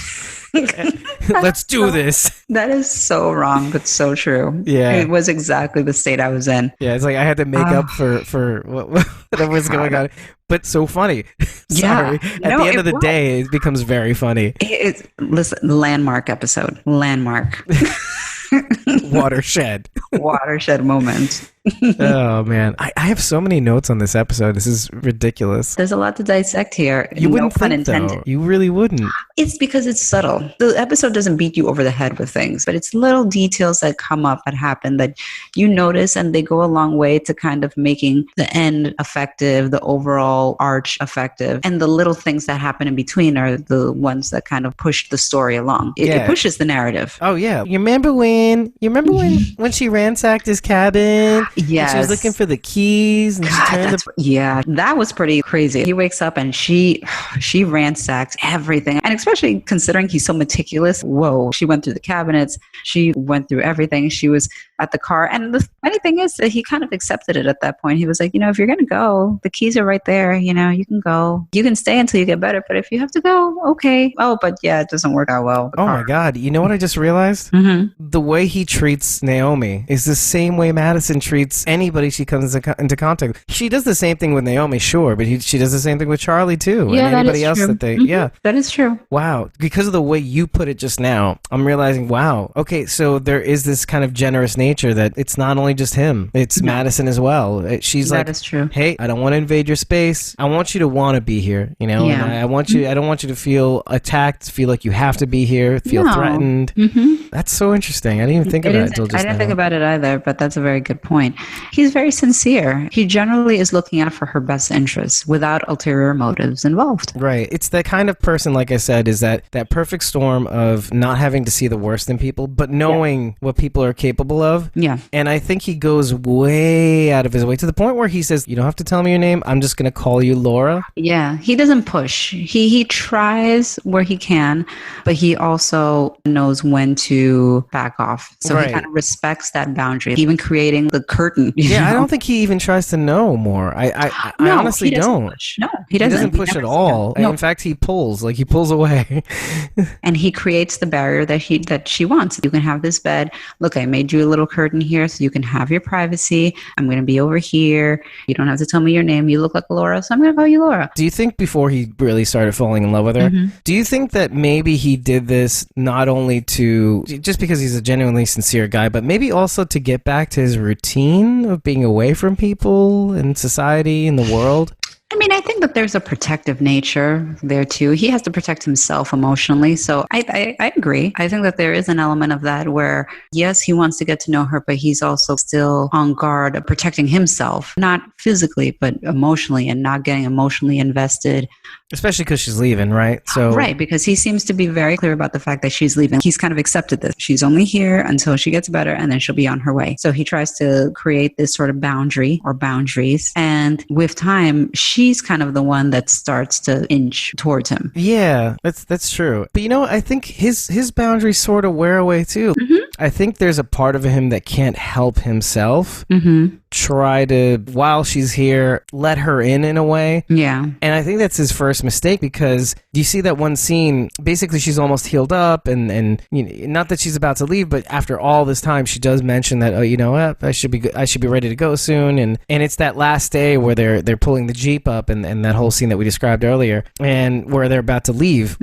Let's do this. That is so wrong, but so true. Yeah. It was exactly the state I was in. Yeah, it's like I had to make up for whatever was going on. But so funny. Sorry. Yeah. At the end of the day, it becomes very funny. Listen, landmark episode. Landmark. Watershed moment. Oh man, I have so many notes on this episode. This is ridiculous. There's a lot to dissect here. You wouldn't think, though. You really wouldn't. It's because it's subtle. The episode doesn't beat you over the head with things, but it's little details that come up that happen that you notice, and they go a long way to kind of making the end effective, the overall arch effective, and the little things that happen in between are the ones that kind of push the story along. It pushes the narrative. Oh yeah, you remember when she ransacked his cabin? Yes. She was looking for the keys. And that was pretty crazy. He wakes up and she ransacks everything. And especially considering he's so meticulous. Whoa. She went through the cabinets. She went through everything. She was at the car. And the funny thing is that he kind of accepted it at that point. He was like, if you're going to go, the keys are right there. You can go. You can stay until you get better. But if you have to go, okay. Oh, but yeah, it doesn't work out well. Oh my God. You know what I just realized? The way he treats Naomi is the same way Madison treats anybody she comes into contact with. She does the same thing with Naomi, sure, but she does the same thing with Charlie too. Yeah, and anybody else true. that they, that is true. Wow. Because of the way you put it just now, I'm realizing, wow, okay, so there is this kind of generous nature that it's not only just him, it's Madison as well. She's like, that is true. Hey, I don't want to invade your space. I want you to want to be here, and I want you, I don't want you to feel attacked, feel like you have to be here, feel threatened. That's so interesting. I didn't even think about it until just now. I didn't think about it either, but that's a very good point. He's very sincere. He generally is looking out for her best interests without ulterior motives involved. Right. It's the kind of person, like I said, is that perfect storm of not having to see the worst in people, but knowing what people are capable of. Yeah. And I think he goes way out of his way to the point where he says, you don't have to tell me your name. I'm just going to call you Laura. Yeah. He doesn't push. He tries where he can, but he also knows when to back off. So he kind of respects that boundary, even creating the curtain. I don't think he even tries to know more. I honestly don't. Push. No, he doesn't. He doesn't push at all. No. In fact, he pulls away. And he creates the barrier that she wants. You can have this bed. Look, I made you a little curtain here so you can have your privacy. I'm going to be over here. You don't have to tell me your name. You look like Laura, so I'm going to call you Laura. Do you think before he really started falling in love with her, do you think that maybe he did this not only just because he's a genuinely sincere guy, but maybe also to get back to his routine of being away from people and society and the world? I mean, I think that there's a protective nature there too. He has to protect himself emotionally. So I agree. I think that there is an element of that where, yes, he wants to get to know her, but he's also still on guard, protecting himself, not physically, but emotionally, and not getting emotionally invested. Especially because she's leaving, right? Right, because he seems to be very clear about the fact that she's leaving. He's kind of accepted this. She's only here until she gets better, and then she'll be on her way. So he tries to create this sort of boundary or boundaries. And with time, she's kind of the one that starts to inch towards him. Yeah, that's true. But I think his boundaries sort of wear away too. I think there's a part of him that can't help himself. Try to, while she's here, let her in a way. Yeah. And I think that's his first mistake, because you see that one scene, basically she's almost healed up and not that she's about to leave, but after all this time, she does mention that, I should be ready to go soon. And it's that last day where they're pulling the Jeep up and that whole scene that we described earlier, and where they're about to leave.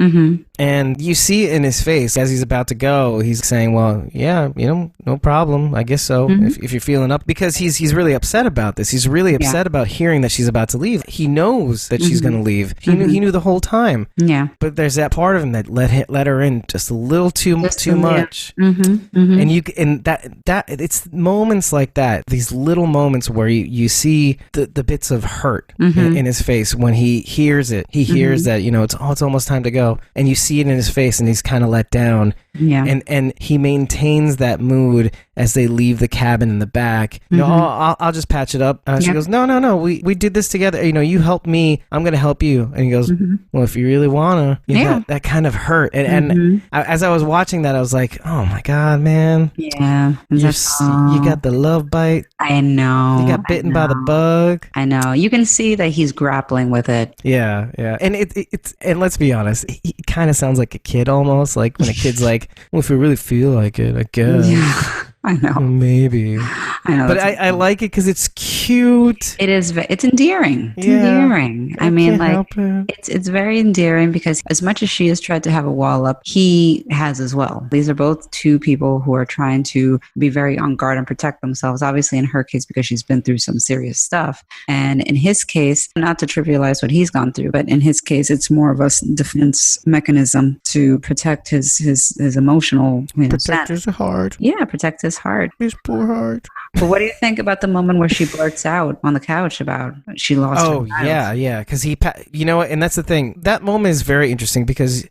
And you see it in his face as he's about to go, he's saying, well, yeah, no problem. I guess so. If you're feeling up, because he's really upset about this. He's really upset about hearing that she's about to leave. He knows that she's going to leave. He knew the whole time. Yeah. But there's that part of him that let her in just a little too much. And that it's moments like that, these little moments where you see the bits of hurt in his face when he hears it. He hears that, it's almost time to go. And you see it in his face, and he's kind of let down. Yeah. And he maintains that mood as they leave the cabin in the back. No, I'll just patch it up. She goes, no, we did this together. You helped me, I'm gonna help you. And he goes, well, if you really wanna. That kind of hurt. And as I was watching that, I was like, oh my god, man. Yeah. You got the love bite. I know. You got bitten by the bug. I know. You can see that he's grappling with it. Yeah. And it's and let's be honest, he kind of sounds like a kid almost, like when a kid's like, well, if we really feel like it, I guess. Yeah. I know. Maybe. I know. But I like it because it's cute. It is. It's endearing. It's endearing. I mean, like, it's very endearing because as much as she has tried to have a wall up, he has as well. These are both two people who are trying to be very on guard and protect themselves. Obviously, in her case, because she's been through some serious stuff. And in his case, not to trivialize what he's gone through, but in his case, it's more of a defense mechanism to protect his emotional, protect his heart. Yeah, protect his heart. His poor heart. But what do you think about the moment where she blurts out on the couch about she lost her child? Yeah. Because you know what? And that's the thing. That moment is very interesting because,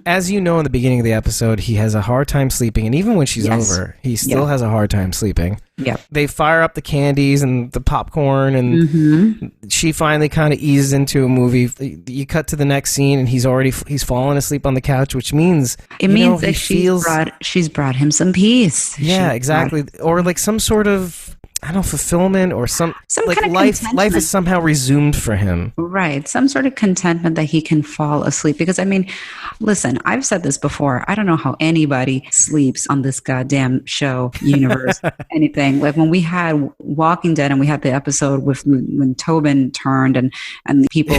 as you know, in the beginning of the episode, he has a hard time sleeping. And even when she's over, he still has a hard time sleeping. Yeah. They fire up the candies and the popcorn, and she finally kind of eases into a movie. You cut to the next scene, and he's fallen asleep on the couch, which means that she's brought him some peace. Yeah, exactly. Or like some sort of, I don't know, fulfillment or some like kind of life is somehow resumed for him. Right. Some sort of contentment that he can fall asleep. Because, I mean, listen, I've said this before. I don't know how anybody sleeps on this goddamn show, universe, anything. Like when we had Walking Dead and we had the episode with when Tobin turned and people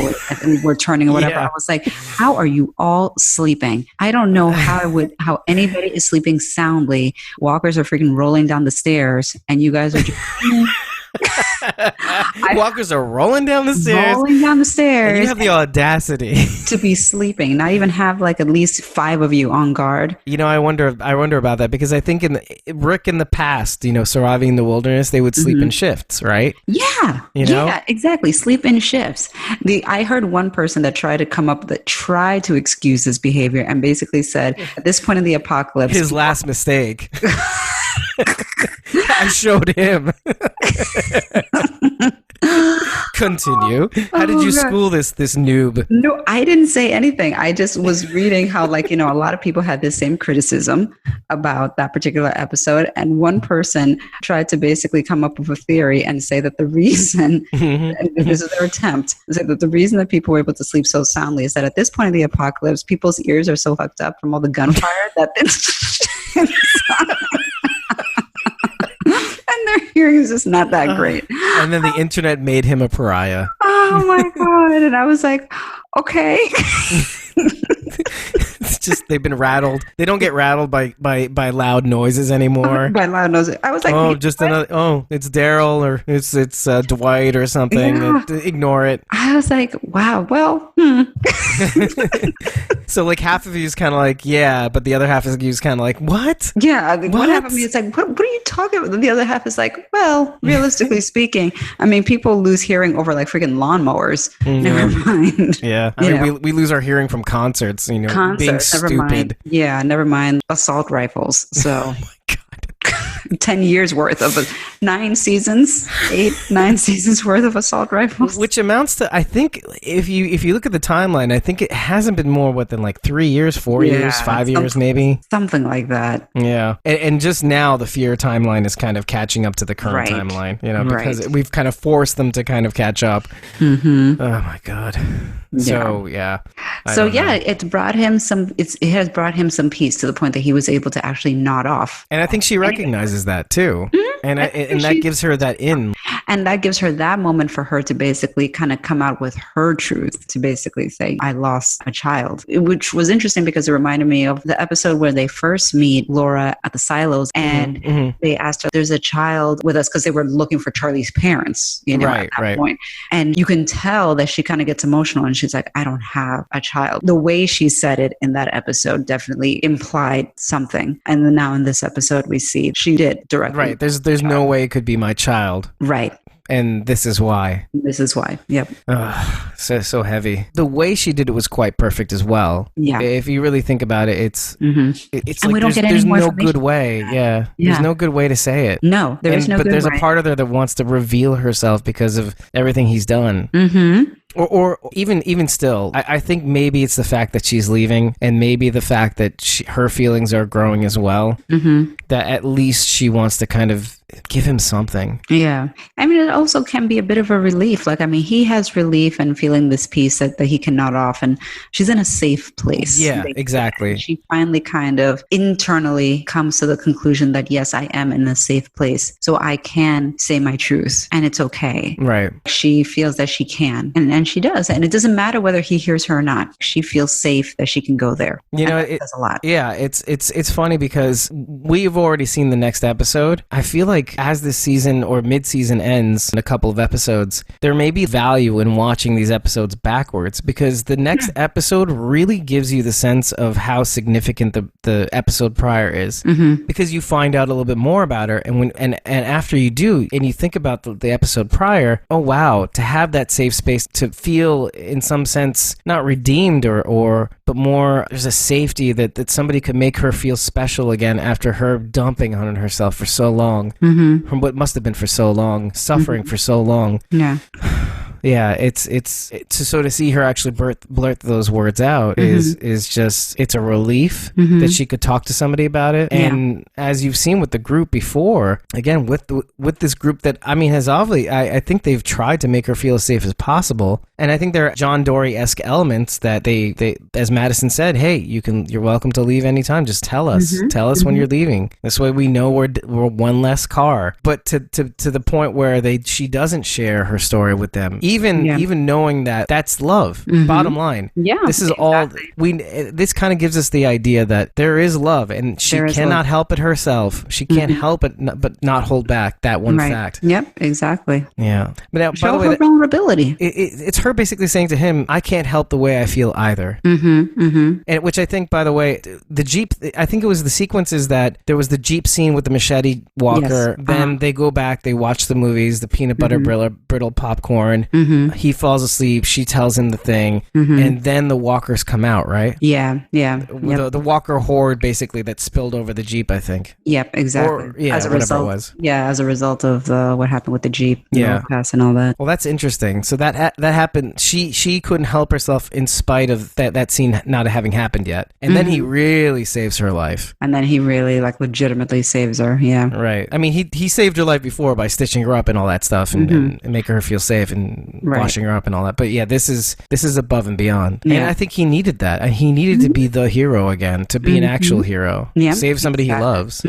were turning or whatever, I was like, how are you all sleeping? I don't know how anybody is sleeping soundly. Walkers are freaking rolling down the stairs and you guys are just Walkers are rolling down the stairs. And you have the audacity to be sleeping, not even have like at least 5 of you on guard. I wonder about that because I think Rick in the past, surviving the wilderness, they would sleep in shifts, right? Yeah. Yeah, exactly. Sleep in shifts. I heard one person that tried to excuse this behavior and basically said at this point in the apocalypse, his last mistake. I showed him. Continue. How did you school this noob? No, I didn't say anything. I just was reading how, a lot of people had the same criticism about that particular episode. And one person tried to basically come up with a theory and say that the reason, and this is their attempt, say that the reason that people were able to sleep so soundly is that at this point of the apocalypse, people's ears are so fucked up from all the gunfire that and their hearing is just not that great. And then the internet made him a pariah. Oh my god! And I was like, okay. It's just they've been rattled. They don't get rattled by loud noises anymore. By loud noises, I was like, it's Daryl or it's Dwight or something. Yeah. Ignore it. I was like, wow. Well, So like half of you is kind of like, yeah, but the other half of you is kind of like, what? Yeah, one half of me is like, what are you talking about? The other half is like, well, realistically speaking, I mean, people lose hearing over like freaking lawnmowers. Never mind. Yeah, I mean, we lose our hearing from concerts. Being stupid. Mind. Yeah, never mind assault rifles. So. Oh my god. 10 years worth of 9 seasons worth of assault rifles, which amounts to, I think, if you look at the timeline, I think it hasn't been more than like 3 years, 4 years, 5 years, maybe something like that. Yeah, and just now the fear timeline is kind of catching up to the current timeline, because we've kind of forced them to kind of catch up. Oh my god. So it brought him some. It has brought him some peace to the point that he was able to actually nod off. And I think she recognizes that too, and that gives her that in. And that gives her that moment for her to basically kind of come out with her truth, to basically say, I lost a child, which was interesting because it reminded me of the episode where they first meet Laura at the silos and they asked her, there's a child with us, because they were looking for Charlie's parents, at that point. And you can tell that she kind of gets emotional and she's like, I don't have a child. The way she said it in that episode definitely implied something. And then now in this episode, we see she did directly. Right. There's no way it could be my child. Right. and this is why. This is why. Yep. So heavy. The way she did it was quite perfect as well. Yeah. If you really think about it, it's and like we don't get any there's more no good way. Yeah. There's no good way to say it. No, there is no good way. But there's a part of her that wants to reveal herself because of everything he's done. Or even still, I think maybe it's the fact that she's leaving, and maybe the fact that her feelings are growing as well. That at least she wants to kind of give him something. Yeah. I mean, it also can be a bit of a relief. Like, I mean, he has relief and feeling this peace that he can nod off, and she's in a safe place. Yeah, exactly. She finally kind of internally comes to the conclusion that, yes, I am in a safe place. So I can say my truth and it's okay. Right. She feels that she can, and she does. And it doesn't matter whether he hears her or not. She feels safe that she can go there. You know, it does a lot. Yeah, it's funny because we've already seen the next episode. I feel like as this season or mid-season ends in a couple of episodes, there may be value in watching these episodes backwards, because the next episode really gives you the sense of how significant the episode prior is, because you find out a little bit more about her, and after you do, and you think about the episode prior, oh wow, to have that safe space to feel in some sense not redeemed or but more there's a safety that somebody could make her feel special again after her dumping on herself for so long, from what must have been for so long, suffering for so long. Yeah. Yeah, it's so to see her actually blurt those words out is just, it's a relief that she could talk to somebody about it. And as you've seen with the group before, again with this group that, I mean, has obviously, I think they've tried to make her feel as safe as possible. And I think there are John Dorie-esque elements that they as Madison said, hey, you're welcome to leave anytime. Just tell us when you're leaving. This way we know we're one less car. But to the point where she doesn't share her story with them. Even knowing that that's love. Bottom line. Yeah. This is exactly. This kind of gives us the idea that there is love, and she cannot help it herself. She can't help it but not hold back that one fact. Yep, exactly. Yeah. But now, show by the way, her vulnerability. It's her basically saying to him, I can't help the way I feel either. And which I think, by the way, the Jeep, I think it was the sequences that there was the Jeep scene with the machete walker. Yes. Then they go back, they watch the movies, the peanut butter brittle popcorn. He falls asleep. She tells him the thing, and then the walkers come out, right? Yeah. The walker horde basically that spilled over the Jeep, I think. Yep, exactly. As a result, it was. Yeah, as a result of what happened with the Jeep, pass and all that. Well, that's interesting. So that happened. She couldn't help herself in spite of that scene not having happened yet, and then he really saves her life. And then he really legitimately saves her. Yeah. Right. I mean, he saved her life before by stitching her up and all that stuff, and making her feel safe and washing her up and all that. But yeah, this is above and beyond. Yeah. And I think he needed that. He needed to be the hero again, to be an actual hero. Yeah. Save somebody he loves.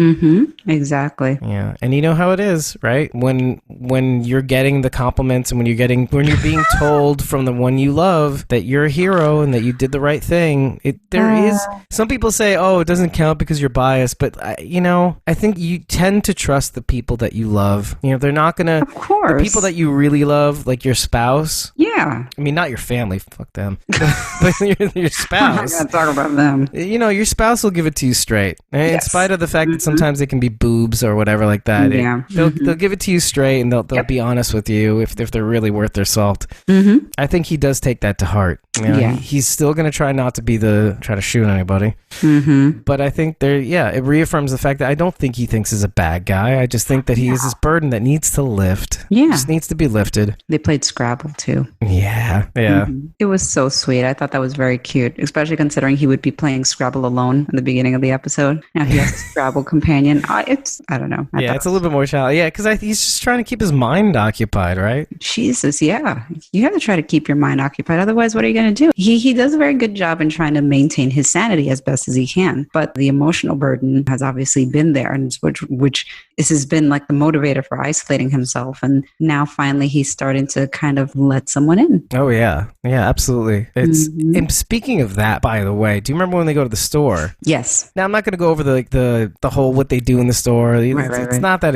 Exactly. Yeah. And you know how it is, right? When you're getting the compliments and when you're being told from the one you love that you're a hero and that you did the right thing, there is some people say, oh, it doesn't count because you're biased, but I think you tend to trust the people that you love. They're not gonna, of course, the people that you really love, like your spouse. Yeah. I mean, not your family, fuck them, but your spouse. I'm not talking about them. Your spouse will give it to you straight, in spite of the fact that sometimes they can be boobs or whatever like that. They'll give it to you straight, and they'll be honest with you if they're really worth their salt. I think he does take that to heart. He's still going to try not to try to shoot anybody. But I think it reaffirms the fact that I don't think he thinks he's a bad guy. I just think that he is this burden that needs to lift. Yeah. Just needs to be lifted. They played Scrabble too. Yeah. It was so sweet. I thought that was very cute, especially considering he would be playing Scrabble alone in the beginning of the episode. Now he has a Scrabble companion. I don't know. It's a little bit more challenging. Yeah, because he's just trying to keep his mind occupied, right? Jesus, yeah. You have to try to keep your mind occupied. Otherwise, what are you going to do? He does a very good job in trying to maintain his sanity as best as he can. But the emotional burden has obviously been there, and which has been like the motivator for isolating himself. And now finally he's starting to kind of let someone in. Oh, yeah. Yeah, absolutely. And speaking of that, by the way, do you remember when they go to the store? Yes. Now, I'm not going to go over the whole what they do in the store. It's not that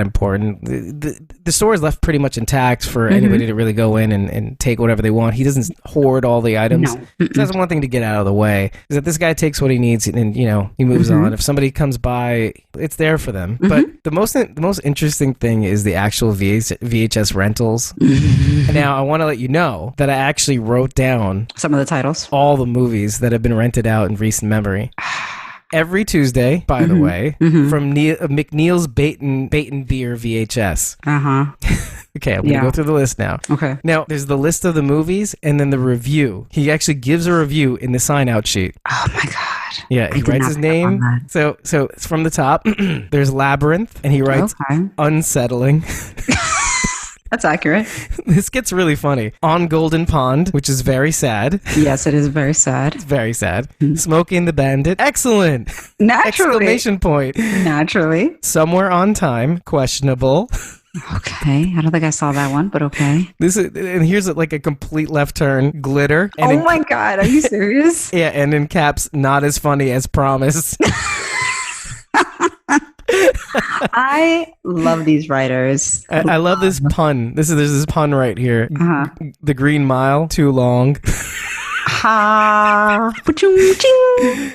important. The store is left pretty much intact for anybody to really go in and take whatever they want. He doesn't hoard ordered all the items. No. So that's one thing to get out of the way, is that this guy takes what he needs and, he moves on. If somebody comes by, it's there for them. But the most interesting thing is the actual VHS rentals. And now I want to let you know that I actually wrote down some of the titles, all the movies that have been rented out in recent memory. Every Tuesday, by the way, from McNeil's Bait and Beer VHS. Okay, I'm going to go through the list now. Okay. Now, there's the list of the movies and then the review. He actually gives a review in the sign-out sheet. Oh, my God. Yeah, he writes his name. So it's from the top. There's Labyrinth, and he writes Unsettling. That's accurate. This gets really funny. On Golden Pond, which is very sad. Yes, it is very sad. It's very sad. Smoking the Bandit. Excellent. Naturally. Exclamation point. Naturally. Somewhere on Time. Questionable. Okay, I don't think I saw that one, but okay. And here's like a complete left turn. Glitter. And oh my God, are you serious? Yeah, and in caps, not as funny as promised. I love these writers. I love this pun. There's this pun right here. The Green Mile, too long.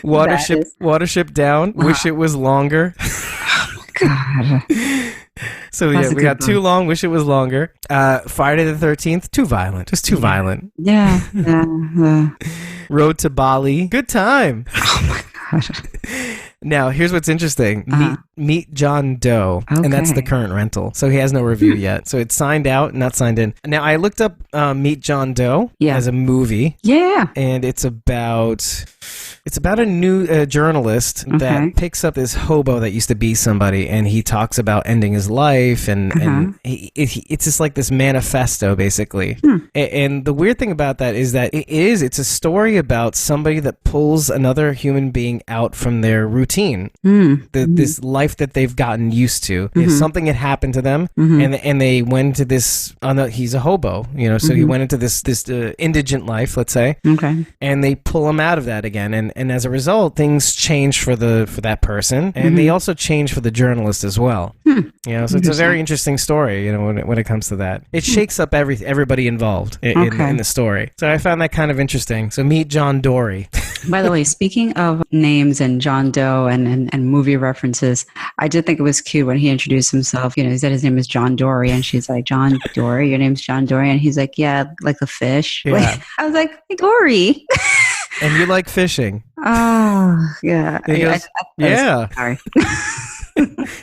Watership down. Wish it was longer. Oh my God. So yeah, we got too long. Wish it was longer. Friday the 13th, too violent. Just too violent. Yeah. Road to Bali, good time. Oh my God. Now, here's what's interesting. Meet John Doe, and that's the current rental. So he has no review yet. So it's signed out, not signed in. Now, I looked up Meet John Doe as a movie. Yeah. And it's about a new journalist that picks up this hobo that used to be somebody, and he talks about ending his life, and it's just like this manifesto, basically. And the weird thing about that is that it's a story about somebody that pulls another human being out from their routine. This life that they've gotten used to. Something had happened to them, and they went to this. He's a hobo, so he went into this indigent life, let's say. Okay. And they pull him out of that again, and as a result, things change for that person, and they also change for the journalist as well. So it's a very interesting story. When it comes to that, it shakes up everybody involved in the story. So I found that kind of interesting. So meet John Dorie. By the way, speaking of names and John Doe and movie references, I did think it was cute when he introduced himself. He said his name is John Dorie, and she's like, John Dorie, your name's John Dorie? And he's like, yeah, like the fish. Yeah. I was like, hey, Dorie. And you like fishing. Oh, yeah. He goes, yeah. Sorry.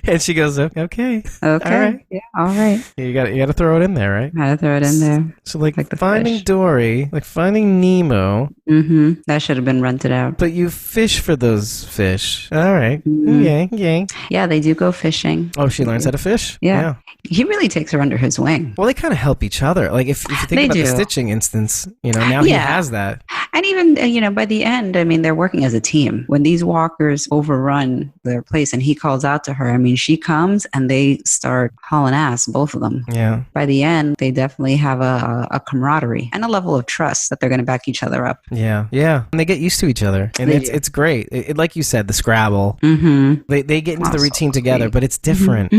And she goes, okay. Okay. All right. Yeah. All right. You got to throw it in there, right? I got to throw it in there. So like Finding Dory, like Finding Nemo. That should have been rented out. But you fish for those fish. All right. Yay. Yeah, they do go fishing. Oh, she learns how to fish? Yeah. He really takes her under his wing. Well, they kind of help each other. Like if you think about the stitching instance, now he has that. And even, by the end, they're working as a team. When these walkers overrun their place and he calls out to her, she comes and they start hauling ass, both of them. Yeah. By the end, they definitely have a camaraderie and a level of trust that they're going to back each other up. Yeah. And they get used to each other. And it's great. Like you said, the Scrabble. They get into the routine together, but it's different.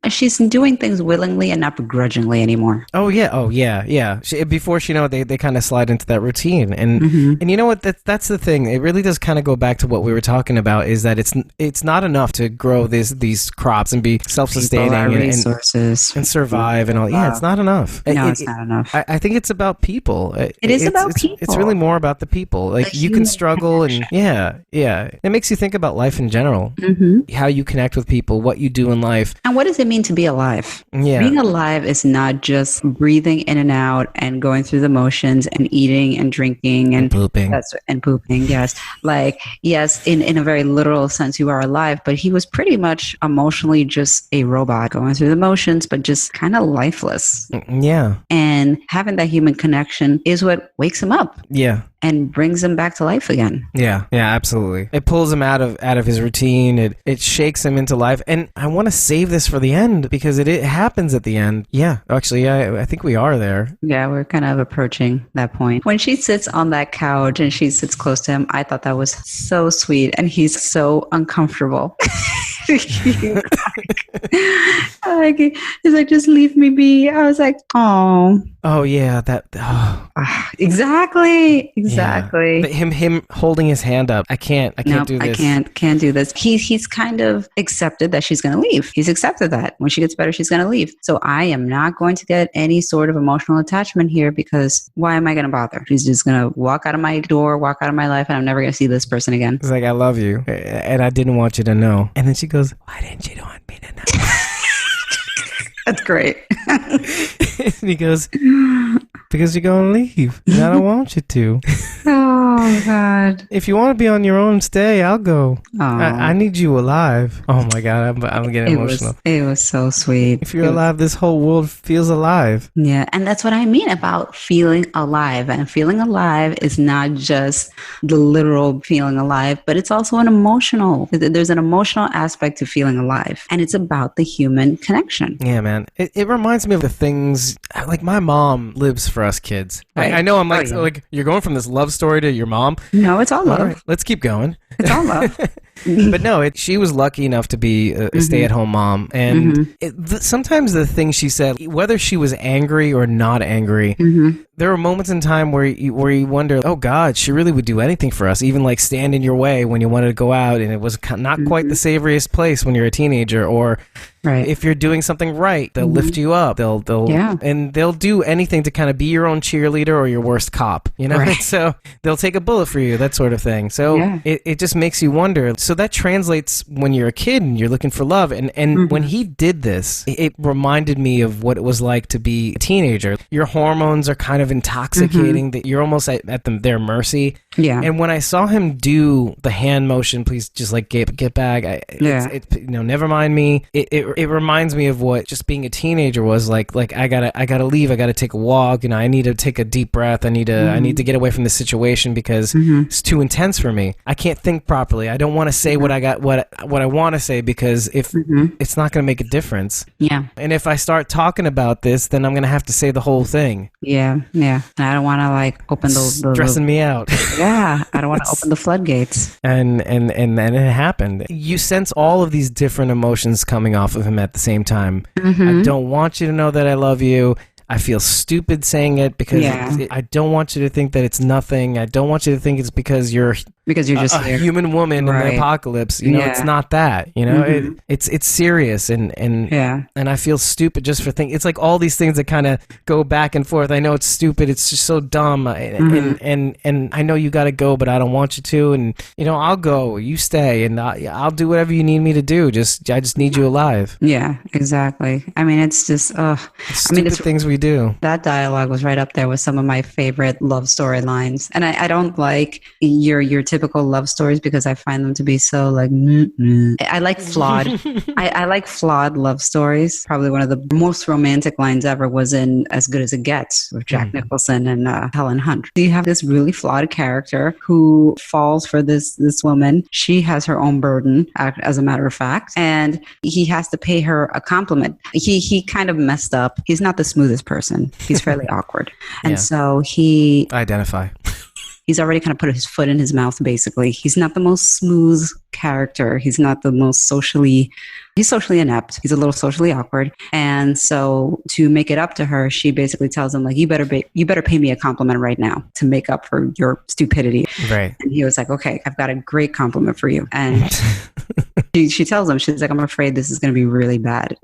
She's doing things willingly and not begrudgingly anymore. Oh, yeah. Before she they kind of slide into that routine. And you know what? That's the thing. It really does kind of go back to what we were talking about, is that it's not enough to grow these crops and be self-sustaining and survive and all. Yeah, it's not enough. No, it's not enough. I think it's about people. It's about people. It's really more about the people. Like you can struggle and it makes you think about life in general. How you connect with people, what you do in life. And what does it mean to be alive? Yeah. Being alive is not just breathing in and out and going through the motions and eating and drinking and pooping. And pooping, yes. Like, yes, in a very literal sense, you are alive, but he was pretty much emotionally just a robot going through the motions, but just kind of lifeless. Yeah. And having that human connection is what wakes him up. Yeah. And brings him back to life again. Yeah, absolutely. It pulls him out of his routine. It shakes him into life. And I want to save this for the end because it happens at the end. Yeah, actually, I think we are there. Yeah, we're kind of approaching that point. When she sits on that couch and she sits close to him, I thought that was so sweet. And he's so uncomfortable. like, he's like, just leave me be. I was like, oh. Oh yeah, Exactly. Yeah. Him holding his hand up. I can't do this. I can't do this. He's kind of accepted that she's going to leave. He's accepted that when she gets better, she's going to leave. So I am not going to get any sort of emotional attachment here, because why am I going to bother? She's just going to walk out of my door, walk out of my life, and I'm never going to see this person again. It's like, I love you, and I didn't want you to know. And then she goes, why didn't you want me to know? That's great. And he goes, because you're going to leave, and I don't want you to. Oh, God. If you want to be on your own, stay. I'll go. I need you alive. Oh, my God. I'm getting emotional. It was so sweet. If you're alive, this whole world feels alive. Yeah. And that's what I mean about feeling alive. And feeling alive is not just the literal feeling alive, but it's also there's an emotional aspect to feeling alive. And it's about the human connection. Yeah, man. It reminds me of the things, like my mom lives for us kids. Right. I know I'm like, like, you're going from this love story to your mom. No, it's all love. All right, let's keep going. It's all love. But no, she was lucky enough to be a stay-at-home mom. And sometimes the things she said, whether she was angry or not angry, there were moments in time where you wonder, oh God, she really would do anything for us, even like stand in your way when you wanted to go out, and it was not quite the savoriest place when you're a teenager, or if you're doing something right, they'll lift you up. They'll do anything to kind of be your own cheerleader or your worst cop, you know? Right. So they'll take a bullet for you, that sort of thing. So it just makes you wonder. So that translates when you're a kid and you're looking for love. And when he did this, it reminded me of what it was like to be a teenager. Your hormones are kind of intoxicating, that you're almost at their mercy. Yeah. And when I saw him do the hand motion, please just like get back. Never mind me. It reminds me of what just being a teenager was like. Like I gotta leave. I gotta take a walk. I need to take a deep breath. I need to get away from this situation because it's too intense for me. I can't think properly. I don't want to say what I want to say, because if it's not going to make a difference. Yeah. And if I start talking about this, then I'm going to have to say the whole thing. Yeah. Yeah. And I don't want to like open the stressing me out. Yeah. I don't want to open the floodgates. And it happened. You sense all of these different emotions coming off of him at the same time. I don't want you to know that I love you. I feel stupid saying it because I don't want you to think that it's nothing. I don't want you to think it's because you're just a human woman in the apocalypse. You know, it's not that. You know, it's serious, and I feel stupid just for thinking. It's like all these things that kind of go back and forth. I know it's stupid. It's just so dumb. And I know you got to go, but I don't want you to. And I'll go. You stay, and I'll do whatever you need me to do. I just need you alive. Yeah, exactly. I mean, it's just stupid things we do. That dialogue was right up there with some of my favorite love story lines. And I don't like your typical love stories because I find them to be so like, I like flawed. I like flawed love stories. Probably one of the most romantic lines ever was in As Good as It Gets with Jack Nicholson and Helen Hunt. You have this really flawed character who falls for this woman. She has her own burden, as a matter of fact, and he has to pay her a compliment. He kind of messed up. He's not the smoothest person. He's fairly awkward. And so he... Identify. He's already kind of put his foot in his mouth, basically. He's not the most smooth character. He's not the most he's socially inept. He's a little socially awkward. And so to make it up to her, she basically tells him, like, you better pay me a compliment right now to make up for your stupidity. Right. And he was like, okay, I've got a great compliment for you. And she tells him, she's like, I'm afraid this is going to be really bad.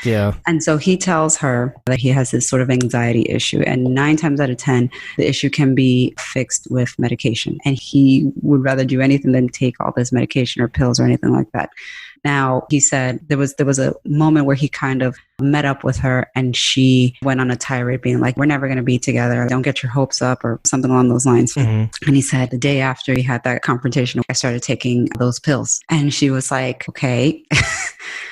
Yeah. And so he tells her that he has this sort of anxiety issue. And 9 times out of 10, the issue can be fixed with medication. And he would rather do anything than take all this medication or pills or anything like that. Now, he said there was a moment where he kind of met up with her and she went on a tirade being like, we're never going to be together. Don't get your hopes up, or something along those lines. And he said the day after he had that confrontation, I started taking those pills. And she was like, okay.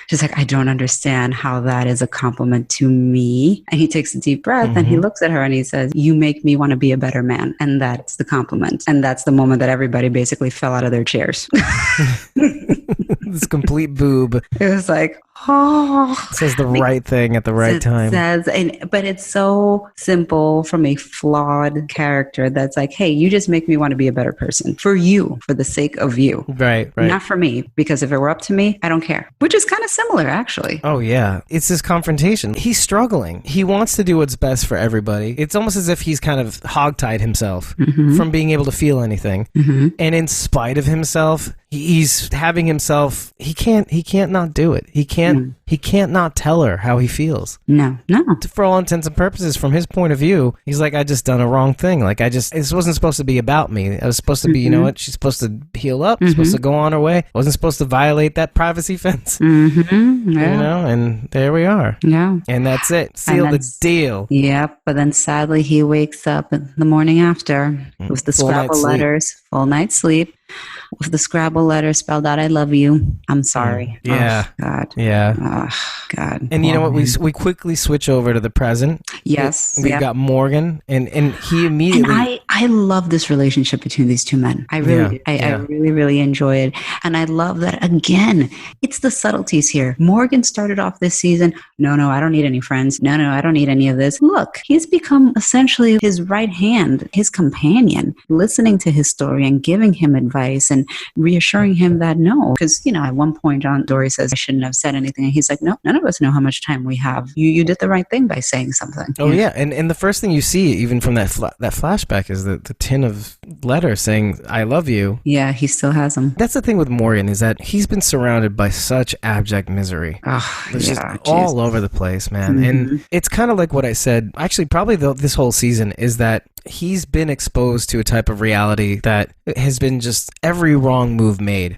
She's like, I don't understand how that is a compliment to me. And he takes a deep breath and he looks at her and he says, you make me want to be a better man. And that's the compliment. And that's the moment that everybody basically fell out of their chairs. This complete boob. It was like, Says the right thing at the right time. But it's so simple from a flawed character that's like, hey, you just make me want to be a better person for you, for the sake of you. Right. Not for me, because if it were up to me, I don't care. Which is kind of similar, actually. Oh, yeah. It's this confrontation. He's struggling. He wants to do what's best for everybody. It's almost as if he's kind of hogtied himself from being able to feel anything. And in spite of himself, he's having himself, he can't not do it. He can't not tell her how he feels. No. For all intents and purposes, from his point of view, he's like, I just done a wrong thing. Like, this wasn't supposed to be about me. I was supposed to be, you know what? She's supposed to heal up, supposed to go on her way. I wasn't supposed to violate that privacy fence. You know, and there we are. Yeah. And that's it. Seal the deal. Yep. But then sadly, he wakes up in the morning after with the Scrabble letters, full night's sleep. With the Scrabble letter spelled out, I love you. I'm sorry. Yeah. Oh, God. Yeah. Oh, God. And you know what? We quickly switch over to the present. Yes. We've got Morgan, and he immediately... And I love this relationship between these two men. I really enjoy it. And I love that, again, it's the subtleties here. Morgan started off this season, no, I don't need any friends. No, I don't need any of this. Look, he's become essentially his right hand, his companion, listening to his story and giving him advice and reassuring him that no, because, you know, at one point, John Dorie says, I shouldn't have said anything. And he's like, no, none of us know how much time we have. You did the right thing by saying something. Oh, yeah. And the first thing you see, even from that flashback, is the tin of letters saying, I love you. Yeah, he still has them. That's the thing with Morgan, is that he's been surrounded by such abject misery. It's just all over the place, man. And it's kind of like what I said, actually, probably this whole season, is that he's been exposed to a type of reality that has been just every wrong move made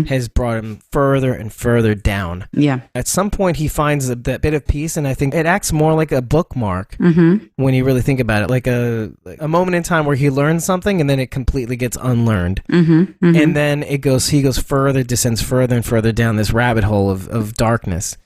has brought him further and further down. Yeah. At some point, he finds that bit of peace, and I think it acts more like a bookmark when you really think about it, like a moment in time where he learns something and then it completely gets unlearned. And then he goes further, descends further and further down this rabbit hole of darkness.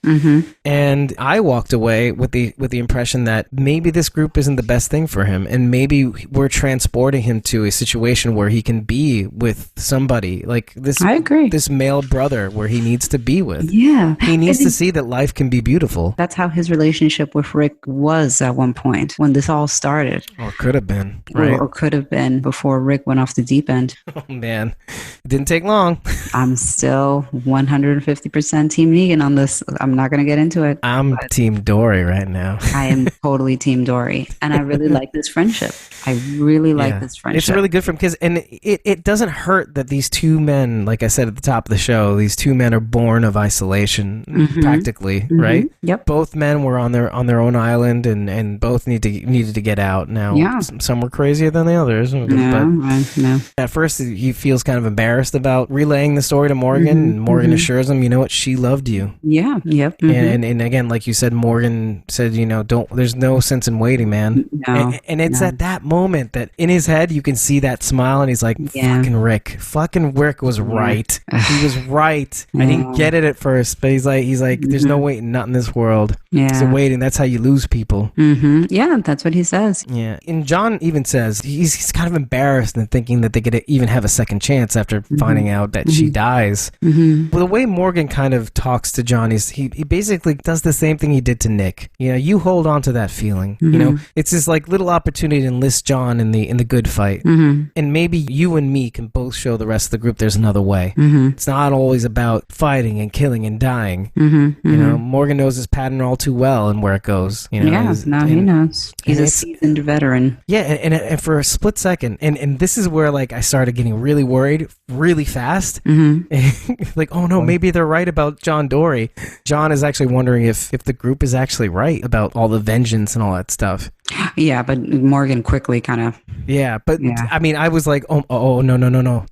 And I walked away with the impression that maybe this group isn't the best thing for him, and maybe we're transporting him to a situation where he can be with somebody like this. I agree. This male brother where he needs to be with. Yeah. He needs to see that life can be beautiful. That's how his relationship with Rick was at one point when this all started. Or could have been, right? Or could have been before Rick went off the deep end. Oh, man. It didn't take long. I'm still 150% Team Negan on this. I'm not going to get into it. I'm Team Dorie right now. I am totally Team Dorie. And I really like this friendship. I really like this friendship. It's really good for him because, and it doesn't hurt that these two men, like I said at the top of the show, these two men are born of isolation, practically, right? Yep. Both men were on their own island, and both needed to get out. Now, some were crazier than the others. No. At first, he feels kind of embarrassed about relaying the story to Morgan, and Morgan assures him, you know what, she loved you. Yeah. Yep. And again, like you said, Morgan said, you know, there's no sense in waiting, man. No, and it's at that moment that in his head you can see that smile, and he's like, fucking Rick was right. He was right. I didn't get it at first, but he's like there's no waiting, not in this world. So waiting, that's how you lose people. Yeah, that's what he says. Yeah. And John even says he's kind of embarrassed and thinking that they could even have a second chance after finding out that she dies. Well, the way Morgan kind of talks to John, he basically does the same thing he did to Nick. You know, you hold on to that feeling. You know, it's this like little opportunity to enlist John in the good fight. And maybe you and me can both show the rest of the group there's another way. It's not always about fighting and killing and dying. You know, Morgan knows his pattern all too well and where it goes. You know, he knows. He's a seasoned veteran. Yeah, and for a split second, and this is where like I started getting really worried really fast. Like, oh no, maybe they're right about John Dorie. John is actually wondering if the group is actually right about all the vengeance and all that stuff. Yeah, but Morgan quickly kind of... I mean, I was like, oh, no.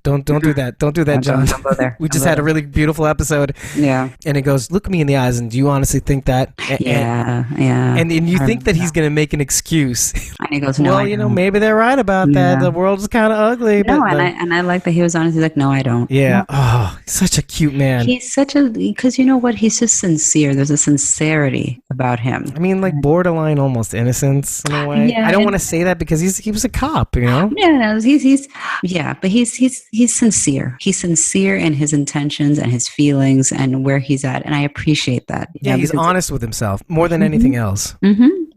Don't do that. Don't do that, John. Don't go there. We just had a really beautiful episode. Yeah. And it goes, look me in the eyes, and do you honestly think that? Yeah. And you think that he's going to make an excuse. And he goes, no, well, you know, maybe they're right about that. The world's kind of ugly. No, and I like that he was honest. He's like, no, I don't. Yeah. No. Oh, such a cute man. He's because you know what? He's just sincere. There's a sincerity about him. I mean, like borderline almost innocence in a way. Yeah, I don't want to say that because he was a cop. top, you know? Yeah, no, but he's sincere. He's sincere in his intentions and his feelings and where he's at, and I appreciate that. Yeah, he's honest with himself more than anything else.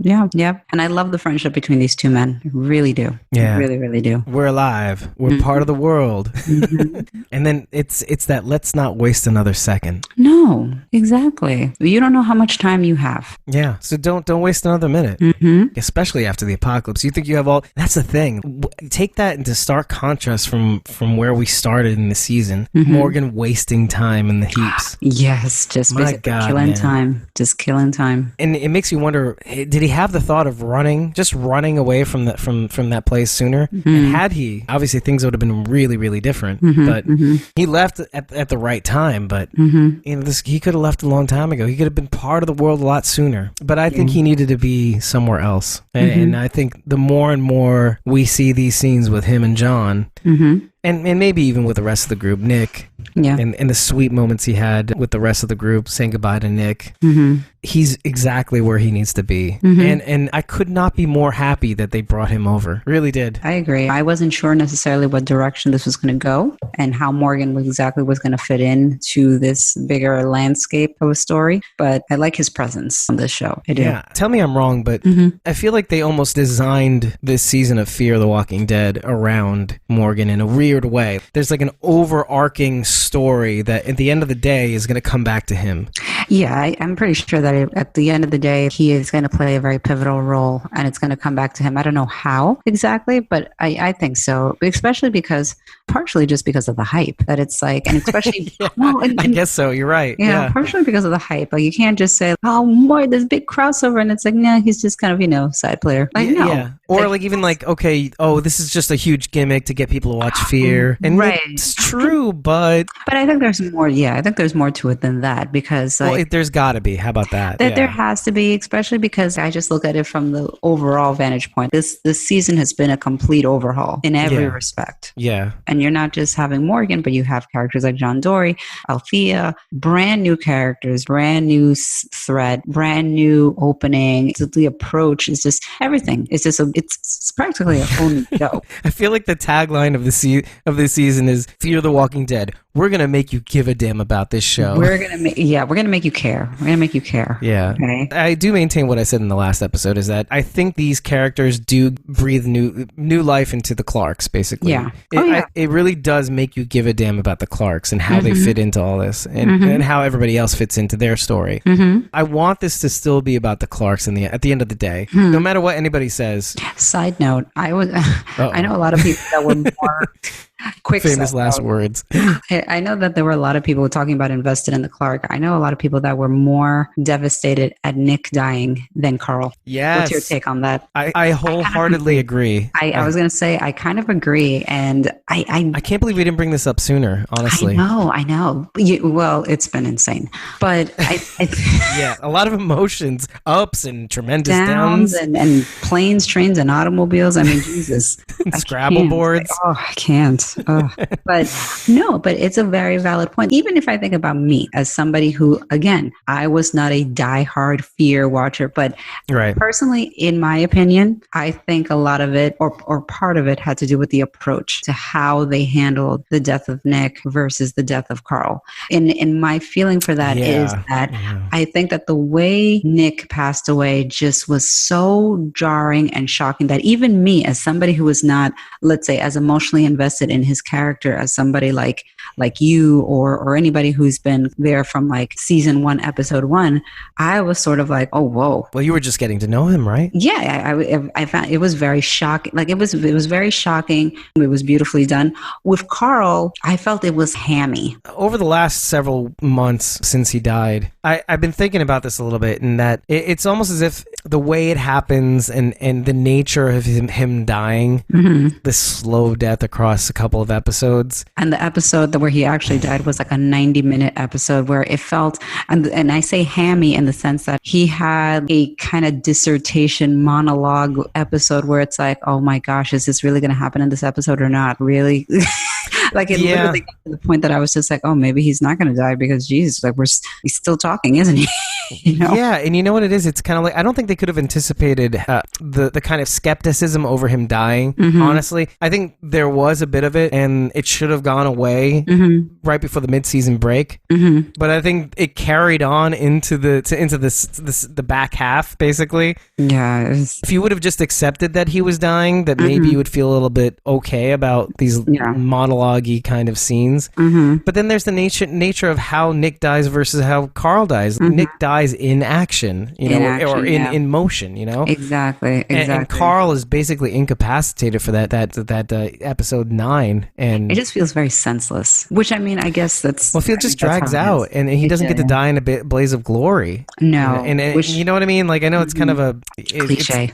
Yeah. And I love the friendship between these two men. I really do. Yeah. I really, really do. We're alive. We're part of the world. And then it's that let's not waste another second. No, exactly. You don't know how much time you have. Yeah. So don't waste another minute. Especially after the apocalypse. You think you have all... That's the thing. Take that into stark contrast from where we started in the season. Morgan wasting time in the heaps. Yes, just basically killing time. Just killing time. And it makes you wonder, did he have the thought of running away from that place sooner? And had he, obviously things would have been really, really different. But he left at the right time. But you know, he could have left a long time ago. He could have been part of the world a lot sooner. But I think he needed to be somewhere else. And I think the more and more we see these scenes with him and John, and maybe even with the rest of the group, Nick, and the sweet moments he had with the rest of the group, saying goodbye to Nick, he's exactly where he needs to be. And I could not be more happy that they brought him over. Really did. I agree. I wasn't sure necessarily what direction this was going to go and how Morgan was going to fit in to this bigger landscape of a story. But I like his presence on this show. I do. Yeah. Tell me I'm wrong, but I feel like they almost designed this season of Fear the Walking Dead around Morgan in a weird way. There's like an overarching story that at the end of the day is going to come back to him. Yeah, I'm pretty sure that at the end of the day, he is going to play a very pivotal role and it's going to come back to him. I don't know how exactly, but I think so, partially just because of the hype that it's like, and especially, I guess so. You're right. Yeah, partially because of the hype. Like you can't just say, oh, more, there's big crossover. And it's like, nah, he's just kind of, side player. Like, no. Yeah. Or like even like, okay, this is just a huge gimmick to get people to watch Fear. And it's true, but I think there's more. Yeah, I think there's more to it than that because there's got to be. How about that? There has to be, especially because I just look at it from the overall vantage point. This season has been a complete overhaul in every respect. Yeah. And you're not just having Morgan, but you have characters like John Dorie, Althea, brand new characters, brand new threat, brand new opening. The approach is just everything. It's just it's practically a whole new show. I feel like the tagline of this season is Fear the Walking Dead. We're gonna make you give a damn about this show. We're gonna make you care. We're gonna make you care. Yeah. Okay. I do maintain what I said in the last episode is that I think these characters do breathe new life into the Clarks, basically. Yeah. It really does make you give a damn about the Clarks and how they fit into all this and how everybody else fits into their story. I want this to still be about the Clarks at the end of the day, no matter what anybody says. Side note, I know a lot of people that were more quick famous last words. I know that there were a lot of people talking about invested in the Clark. I know a lot of people that were more devastated at Nick dying than Carl. Yes. What's your take on that? I wholeheartedly agree. I was going to say, I kind of agree. And I can't believe we didn't bring this up sooner, honestly. I know. Well, it's been insane. But yeah, a lot of emotions, ups and tremendous downs. downs. And planes, trains, and automobiles. I mean, Jesus. Scrabble boards. I can't. But it's a very valid point. Even if I think about me as somebody who, again, I was not a diehard Fear watcher, but personally, in my opinion, I think a lot of it or part of it had to do with the approach to how they handled the death of Nick versus the death of Carl. And my feeling for that is that I think that the way Nick passed away just was so jarring and shocking that even me, as somebody who was not, let's say, as emotionally invested in his character as somebody like you or anybody who's been there from like season 1, episode 1, I was sort of like, oh, whoa. Well, you were just getting to know him, right? Yeah, I found it was very shocking. Like it was very shocking. It was beautifully done. With Carl, I felt it was hammy. Over the last several months since he died, I've been thinking about this a little bit, and that it's almost as if the way it happens and the nature of him dying, the slow death across a couple of episodes. And the episode where he actually died was like a 90-minute episode where it felt, and I say hammy in the sense that he had a kind of dissertation monologue episode where it's like, oh my gosh, is this really going to happen in this episode or not? Really? Like it literally got to the point that I was just like, oh, maybe he's not going to die because Jesus, like he's still talking, isn't he? Yeah, and you know what it is? It's kind of like, I don't think they could have anticipated the kind of skepticism over him dying. Honestly, I think there was a bit of it, and it should have gone away right before the mid-season break. But I think it carried on into the back half, basically. Yeah. If you would have just accepted that he was dying, that maybe you would feel a little bit okay about these monologue-y kind of scenes. But then there's the nature of how Nick dies versus how Carl dies. Nick dies in action, or in motion, Exactly. And Carl is basically incapacitated for that episode 9, and it just feels very senseless. Which I mean, I guess that's it just drags out, and he doesn't get to die in a blaze of glory. No, and you know what I mean? Like, I know it's kind of a cliche.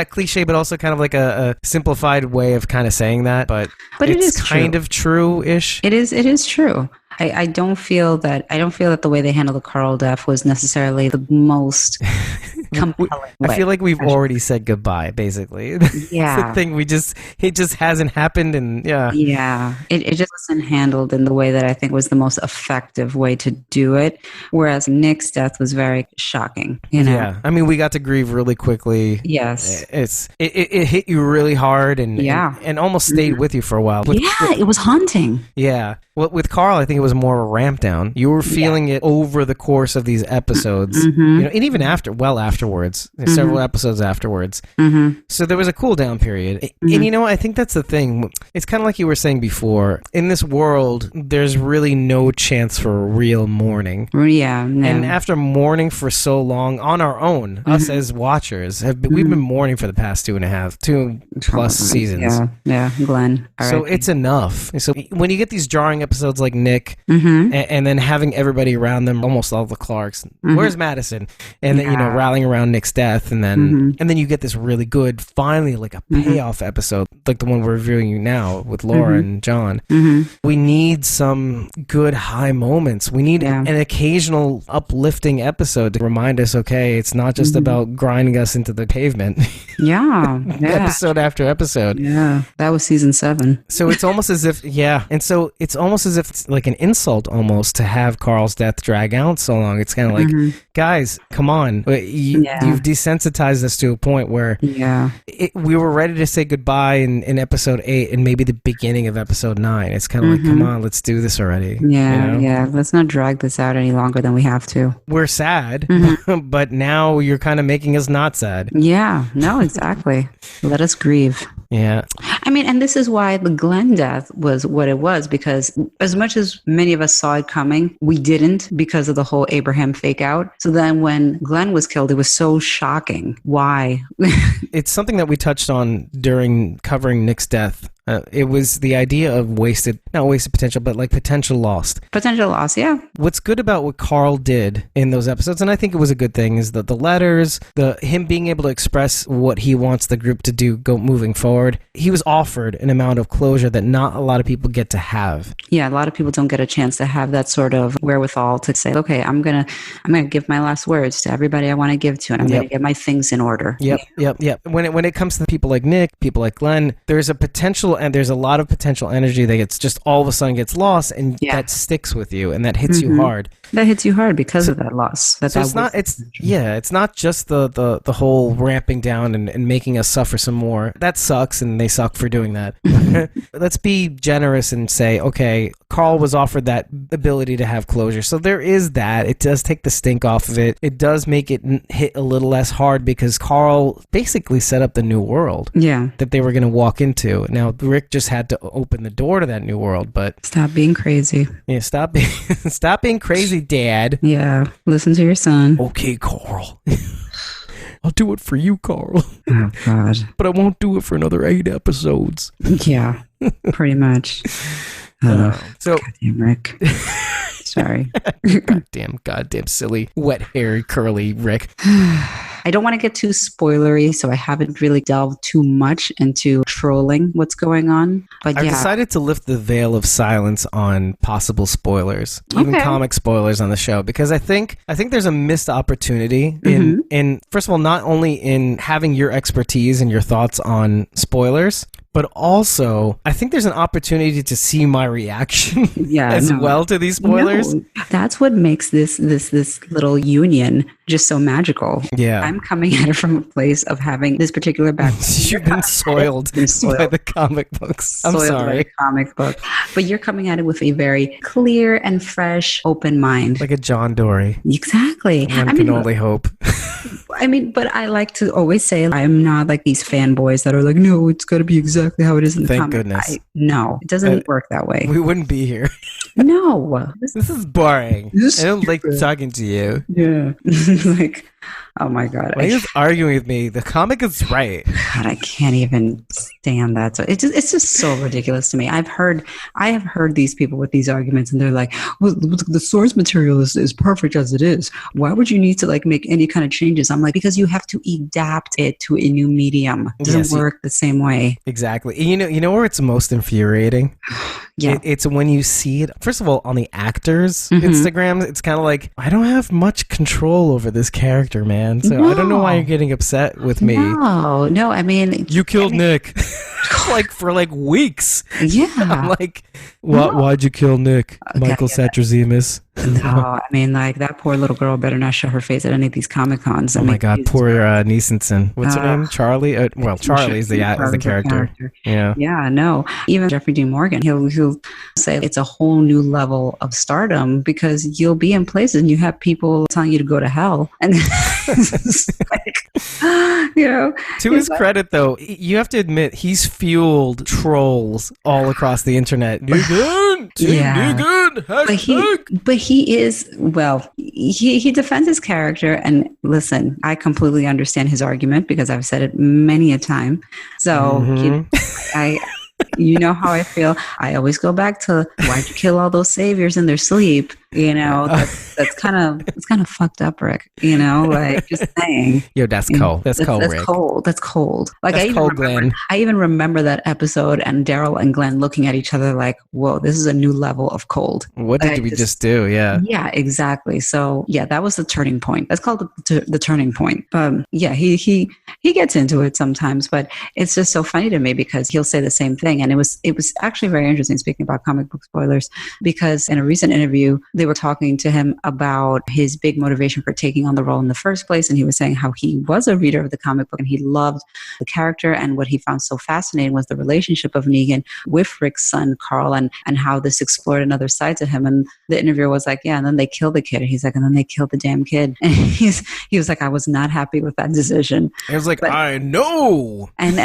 Cliche, but also kind of like a simplified way of kind of saying that. But it it's is kind of true-ish. It is true. I don't feel that the way they handled the Carl death was necessarily the most compelling I feel like we've already said goodbye, basically. Yeah. It's the thing, it just hasn't happened, and it just wasn't handled in the way that I think was the most effective way to do it, whereas Nick's death was very shocking, Yeah, I mean, we got to grieve really quickly. Yes. It hit you really hard, and almost stayed with you for a while. It was haunting. Yeah. Well, with Carl, I think it was more of a ramp down. You were feeling it over the course of these episodes, and even afterwards, several episodes afterwards. So there was a cool down period. And I think that's the thing. It's kind of like you were saying before. In this world, there's really no chance for real mourning. Yeah. No. And after mourning for so long on our own, us as watchers, we've been mourning for the past 2+ seasons. Yeah, Glenn. So it's enough. So when you get these jarring episodes like Nick, and then having everybody around them, almost all the Clarks, where's Madison? And then rallying around Nick's death, and then you get this really good, finally, like a payoff episode, like the one we're reviewing now with Laura and John. We need some good high moments. We need an occasional uplifting episode to remind us, okay, it's not just about grinding us into the pavement. Episode after episode. Yeah, that was season 7. So it's almost as if, and so it's almost as if it's like an insult almost to have Carl's death drag out so long. It's kind of like, guys, come on. You've desensitized us to a point where we were ready to say goodbye in episode 8 and maybe the beginning of episode 9. It's kind of like, come on, let's do this already. Yeah. Let's not drag this out any longer than we have to. We're sad, but now you're kind of making us not sad. Yeah, no, exactly. Let us grieve. Yeah. I mean, and this is why the Glenn death was what it was, because as much as many of us saw it coming, we didn't because of the whole Abraham fake out. So then when Glenn was killed, it was so shocking. Why? It's something that we touched on during covering Nick's death. It was the idea of not wasted potential, but like potential lost. Potential loss, yeah. What's good about what Carl did in those episodes, and I think it was a good thing, is that the letters, him being able to express what he wants the group to do moving forward. He was offered an amount of closure that not a lot of people get to have. Yeah, a lot of people don't get a chance to have that sort of wherewithal to say, okay, I'm gonna give my last words to everybody I want to give to, and I'm gonna get my things in order. Yep. When it comes to people like Nick, people like Glenn, there's a potential, and there's a lot of potential energy that gets just all of a sudden gets lost, and that sticks with you, and that hits you hard. That hits you hard because of that loss. It's not just the whole ramping down and making us suffer some more. That sucks, and they suck for doing that. Let's be generous and say, okay, Carl was offered that ability to have closure. So there is that. It does take the stink off of it. It does make it hit a little less hard because Carl basically set up the new world that they were going to walk into. Now, Rick just had to open the door to that new world, but... Stop being crazy. Yeah, stop being crazy, Dad. Yeah, listen to your son. Okay, Carl. I'll do it for you, Carl. Oh, God. But I won't do it for another 8 episodes. Yeah, pretty much. So, goddamn Rick. Sorry. Goddamn silly, wet, hairy, curly Rick. I don't want to get too spoilery, so I haven't really delved too much into trolling what's going on. But I've decided to lift the veil of silence on possible spoilers, even comic spoilers on the show, because I think there's a missed opportunity in first of all, not only in having your expertise and your thoughts on spoilers, but also I think there's an opportunity to see my reaction well to these spoilers. No, that's what makes this little union just so magical. Yeah. I'm coming at it from a place of having this particular background. You've been soiled by the comic books. I'm sorry. By the comic book. But you're coming at it with a very clear and fresh, open mind. Like a John Dorie. Exactly. One can only hope. I mean, but I like to always say I'm not like these fanboys that are like, no, it's got to be exactly how it is in the Thank comic. goodness. No, it doesn't work that way. We wouldn't be here. No. This is boring. I don't like talking to you. Yeah. Like, oh my God. Why are you arguing with me? The comic is right. God, I can't even stand that. So it's just so ridiculous to me. I have heard these people with these arguments, and they're like, well, the source material is perfect as it is. Why would you need to like make any kind of changes? I'm like, because you have to adapt it to a new medium. It doesn't work the same way. Exactly. You know where it's most infuriating? Yeah. It's when you see it, first of all, on the actors' Instagrams, it's kind of like, I don't have much control over this character, man. So I don't know why you're getting upset with me. No, I mean... You killed Nick. Like, for like weeks. Yeah. I'm like, why'd you kill Nick? Michael Satrazemis. No, I mean, like, that poor little girl better not show her face at any of these Comic-Cons. My God, poor Neesonson. What's her name? Charlie? Charlie's the character. Yeah. Yeah, no. Even Jeffrey Dean Morgan, he'll say it's a whole new level of stardom because you'll be in places and you have people telling you to go to hell. And like, you know. To his credit, though, you have to admit, he's fueled trolls all across the internet. Negan! Negan! But he is, well, he defends his character. And listen, I completely understand his argument because I've said it many a time. So you know how I feel. I always go back to, why'd you kill all those saviors in their sleep? You know, that's kind of fucked up, Rick. You know, like, just saying. Yo, that's cold. That's cold, Rick. That's cold. Like, I even remember that episode and Daryl and Glenn looking at each other like, whoa, this is a new level of cold. What did we just do? Yeah. Yeah, exactly. So yeah, that was the turning point. That's called the turning point. Yeah, he gets into it sometimes, but it's just so funny to me because he'll say the same thing. And it was actually very interesting, speaking about comic book spoilers, because in a recent interview, they were talking to him about his big motivation for taking on the role in the first place. And he was saying how he was a reader of the comic book and he loved the character. And what he found so fascinating was the relationship of Negan with Rick's son, Carl, and how this explored another side to him. And the interviewer was like, yeah, and then they killed the kid. He's like, and then they killed the damn kid. And he was like, I was not happy with that decision. I was like, I know. And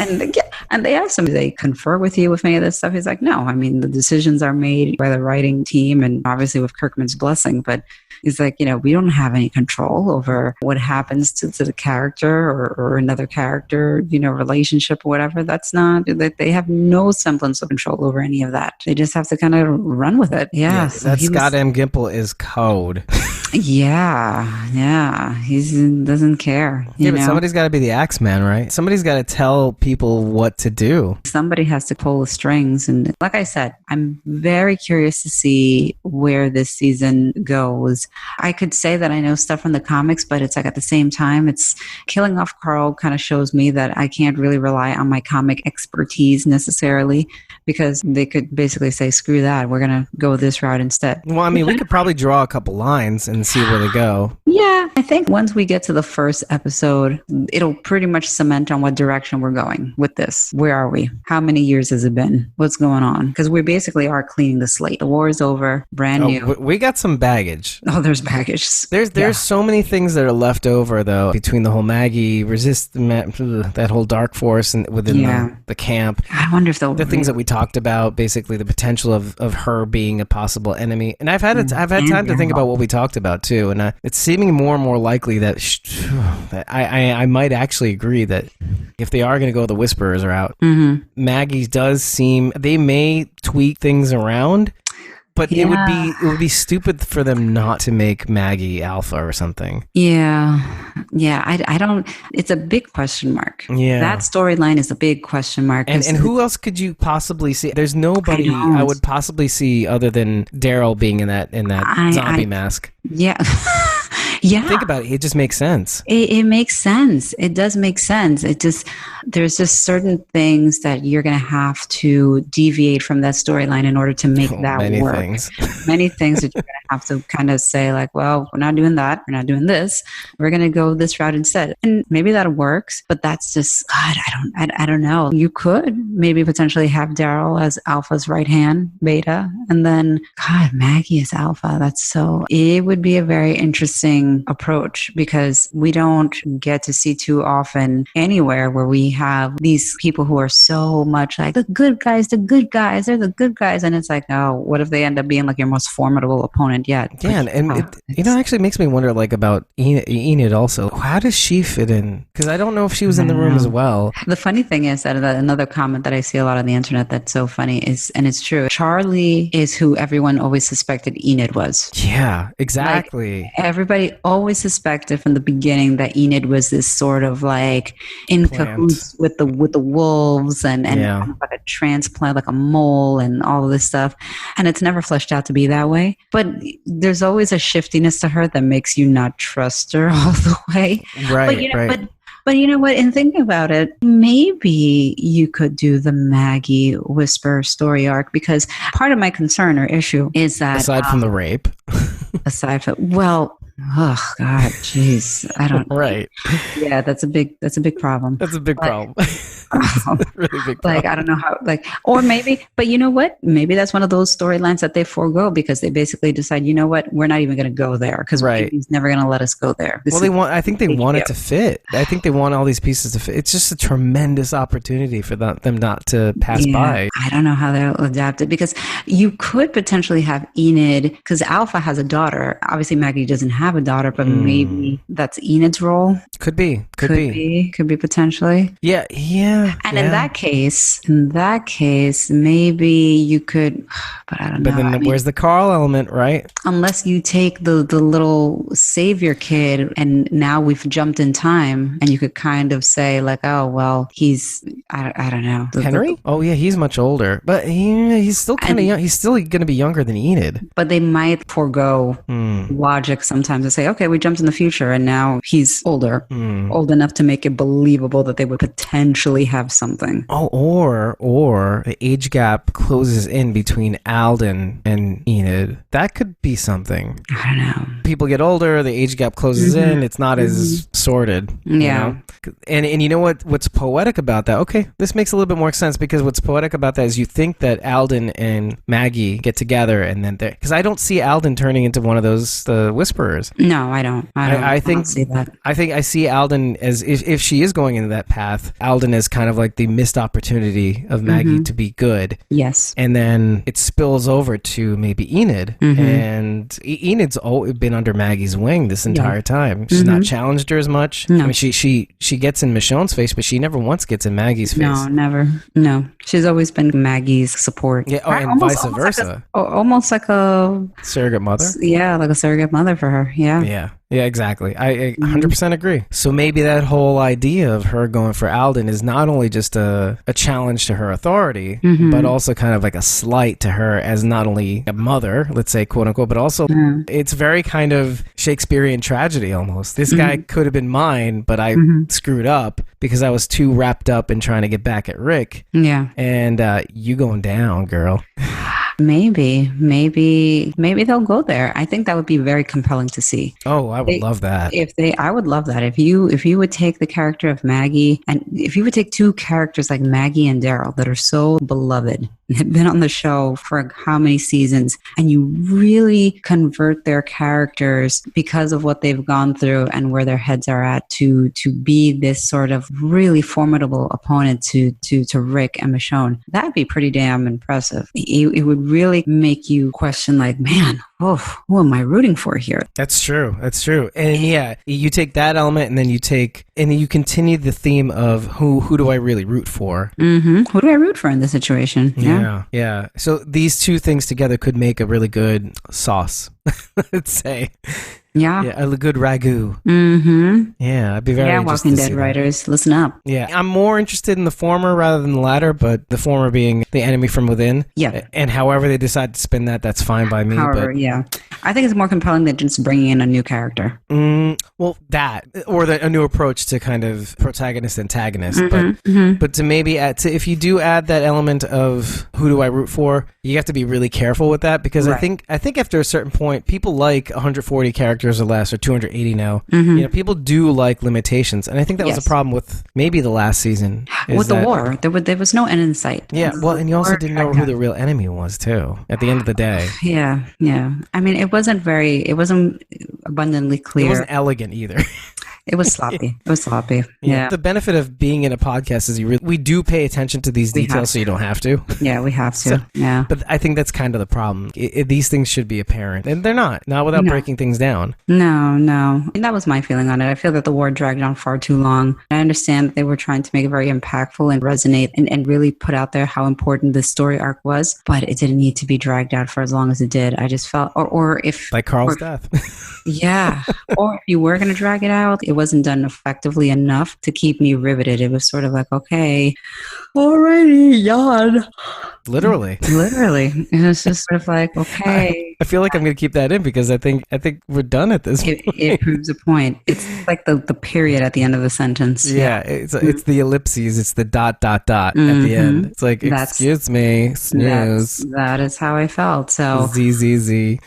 they asked him, do they confer with you with any of this stuff? He's like, no, I mean, the decisions are made by the writing team and obviously with Kirkman's blessing, but he's like, we don't have any control over what happens to the character or another character, relationship or whatever. That's not, that they have no semblance of control over any of that. They just have to kind of run with it. Yeah. So that Scott M. Gimple is code. Yeah. He doesn't care. But somebody's got to be the Axeman, right? Somebody's got to tell people what to do. Somebody has to pull the strings. And like I said, I'm very curious to see where this season goes. I could say that I know stuff from the comics, but it's like at the same time, it's killing off Carl kind of shows me that I can't really rely on my comic expertise necessarily, because they could basically say, screw that, we're going to go this route instead. Well, I mean, we could probably draw a couple lines and see where they go. Yeah, I think once we get to the first episode, it'll pretty much cement on what direction we're going with this. Where are we? How many years has it been? What's going on? Because we basically are cleaning the slate. The war is over, brand new. We got some baggage. Oh, there's baggage. There's so many things that are left over, though, between the whole Maggie, that whole dark force and within the camp. I wonder if the things that we talked about, basically the potential of her being a possible enemy. And I've had time to think about what we talked about, too. And it's seeming more and more likely that I might actually agree that if they are going to go the Whisperers route, Maggie does seem, they may tweak things around, but it would be stupid for them not to make Maggie alpha or something. Yeah. I don't. It's a big question mark. Yeah, that storyline is a big question mark. And who else could you possibly see? There's nobody I would possibly see other than Daryl being in that zombie mask. Yeah. Yeah. Think about it. It just makes sense. It makes sense. It does make sense. There's just certain things that you're going to have to deviate from that storyline in order to make that many work. Things. Many things that you're going to have to kind of say like, well, we're not doing that. We're not doing this. We're going to go this route instead. And maybe that works, but that's just, God, I don't know. You could maybe potentially have Daryl as Alpha's right hand, Beta, and then, God, Maggie is Alpha. It would be a very interesting approach because we don't get to see too often anywhere where we have these people who are so much like the good guys, they're the good guys. And it's like, oh, what if they end up being like your most formidable opponent yet? Yeah, and it actually makes me wonder like about Enid also. How does she fit in? Because I don't know if she was in the room as well. The funny thing is that another comment that I see a lot on the internet that's so funny is, and it's true, Charlie is who everyone always suspected Enid was. Yeah, exactly. Like, everybody always suspected from the beginning that Enid was this sort of like in cahoots with the wolves and kind of like a transplant, like a mole and all of this stuff. And it's never fleshed out to be that way. But there's always a shiftiness to her that makes you not trust her all the way. Right, But you know what? In thinking about it, maybe you could do the Maggie Whisper story arc, because part of my concern or issue is that aside from the rape, oh God, jeez, I don't. Right. Yeah, that's a big problem. That's a big problem. Really big problem. Like, I don't know how, like, or maybe, but you know what? Maybe that's one of those storylines that they forego because they basically decide, you know what? We're not even going to go there because he's never going to let us go there. I think they want it to fit. I think they want all these pieces to fit. It's just a tremendous opportunity for them not to pass by. I don't know how they'll adapt it because you could potentially have Enid, because Alpha has a daughter. Obviously, Maggie doesn't have a daughter, but maybe that's Enid's role. Could be Potentially. Yeah. And in that case, maybe you could, but I don't know. But then where's the Carl element, right? Unless you take the little savior kid and now we've jumped in time and you could kind of say like, oh, well, he's, I don't know. Henry? Oh yeah, he's much older, but he's still kind of young. He's still going to be younger than Enid. But they might forego logic sometimes and say, okay, we jumped in the future and now he's older, old enough to make it believable that they would potentially have something. Oh, or the age gap closes in between Alden and Enid. That could be something. I don't know. People get older, the age gap closes in. It's not as sorted. Yeah. You know? And you know what's poetic about that? Okay, this makes a little bit more sense because what's poetic about that is you think that Alden and Maggie get together and then because I don't see Alden turning into one of those whisperers. No, I don't. I don't see that. I think I see Alden as if she is going into that path, Alden is kind of like the missed opportunity of Maggie to be good. Yes. And then it spills over to maybe Enid. And Enid's been under Maggie's wing this entire time. She's not challenged her as much. No. I mean, she gets in Michonne's face, but she never once gets in Maggie's face. No, never. No. She's always been Maggie's support. Yeah, and vice versa. Almost like a surrogate mother? Yeah, like a surrogate mother for her. Yeah. Yeah, exactly. I 100% agree. So maybe that whole idea of her going for Alden is not only just a challenge to her authority, but also kind of like a slight to her as not only a mother, let's say, quote unquote, but also it's very kind of Shakespearean tragedy almost. This guy could have been mine, but I screwed up because I was too wrapped up in trying to get back at Rick. Yeah. And you going down, girl. Maybe they'll go there. I think that would be very compelling to see. Oh, I would love that. I would love that. If you would take the character of Maggie, and if you would take two characters like Maggie and Daryl that are so beloved, have been on the show for how many seasons, and you really convert their characters because of what they've gone through and where their heads are at to be this sort of really formidable opponent to Rick and Michonne, that'd be pretty damn impressive. It would really make you question, like, man, who am I rooting for here? That's true. And yeah, you take that element and then you continue the theme of who do I really root for? Who do I root for in this situation? Yeah. So these two things together could make a really good sauce, let's say. Yeah. Yeah, a good ragu. Mm-hmm. Yeah, I'd be very Yeah, interested Walking to see Dead that. writers, listen up. Yeah, I'm more interested in the former rather than the latter, but the former being the enemy from within. Yeah. And however they decide to spin that, that's fine by me. However, yeah. I think it's more compelling than just bringing in a new character. Well, that, or a new approach to kind of protagonist, antagonist. Mm-hmm. But to maybe add if you do add that element of who do I root for, you have to be really careful with that, because Right. I think after a certain point, people like 140 characters or less, or 280 now. Mm-hmm. You know, people do like limitations, and I think that was Yes. a problem with maybe the last season. With the war, there was no end in sight. Yeah, well, and you also didn't know who the real enemy was, too, at the end of the day. Yeah. I mean, it wasn't abundantly clear. It wasn't elegant either. It was sloppy. It was sloppy. Yeah. The benefit of being in a podcast is we do pay attention to these details, so you don't have to. Yeah, we have to. Yeah. But I think that's kind of the problem. These things should be apparent, and they're not without breaking things down. No. And that was my feeling on it. I feel that the war dragged on far too long. I understand that they were trying to make it very impactful and resonate and really put out there how important this story arc was, but it didn't need to be dragged out for as long as it did. I just felt, or if... Like Carl's death. Yeah. Or if you were going to drag it out, it wasn't done effectively enough to keep me riveted. It was sort of like, okay, alrighty, yawn. Literally. It was just sort of like, okay. I feel like I'm going to keep that in, because I think we're done at this point. It proves a point. It's like the period at the end of the sentence. Yeah, it's the ellipses. It's the ... at the end. It's like, excuse me, snooze. That is how I felt. So Z.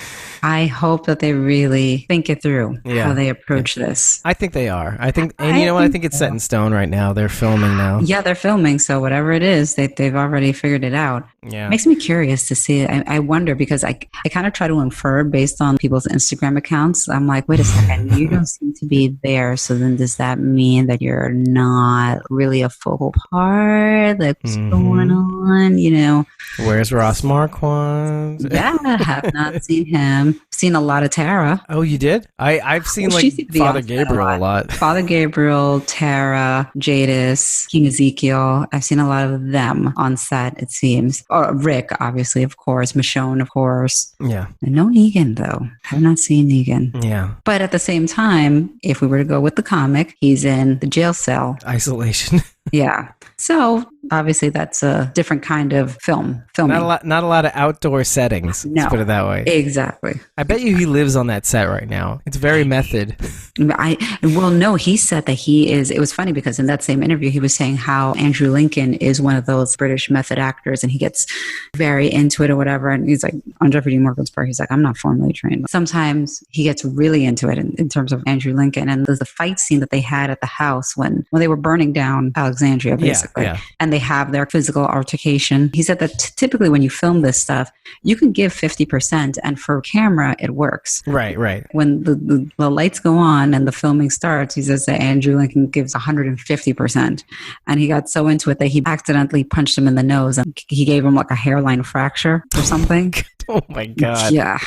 I hope that they really think it through, how they approach this. I think they are. And you know what? I think it's set in stone right now. They're filming now. Yeah, they're filming. So whatever it is, they've already figured it out. Yeah. Makes me curious to see it. I wonder, because I kind of try to infer based on people's Instagram accounts. I'm like, wait a second, you don't seem to be there. So then does that mean that you're not really a focal part? Like, what's going on? You know? Where's Ross Marquand? Yeah, I have not seen him. Seen a lot of Tara. Oh, you did? I've seen Father Gabriel a lot. Father Gabriel, Tara, Jadis, King Ezekiel. I've seen a lot of them on set, it seems. Or Rick, obviously, of course. Michonne, of course. Yeah. And no Negan, though. Have not seen Negan. Yeah. But at the same time, if we were to go with the comic, he's in the jail cell. Isolation. Yeah. So obviously that's a different kind of filming. Not a lot of outdoor settings. No. Let's put it that way. Exactly. I bet you he lives on that set right now. It's very method. No, he said that it was funny because in that same interview, he was saying how Andrew Lincoln is one of those British method actors and he gets very into it or whatever. And he's like, on Jeffrey Dean Morgan's part, he's like, I'm not formally trained. Sometimes he gets really into it in terms of Andrew Lincoln. And there's the fight scene that they had at the house when they were burning down Alexandria, basically. Yeah. And they have their physical altercation. He said that typically when you film this stuff, you can give 50%, and for camera, it works. Right. When the lights go on and the filming starts, he says that Andrew Lincoln gives 150%. And he got so into it that he accidentally punched him in the nose and he gave him like a hairline fracture or something. Oh my God. Yeah.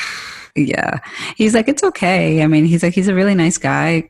He's like, it's okay. I mean, he's like, he's a really nice guy.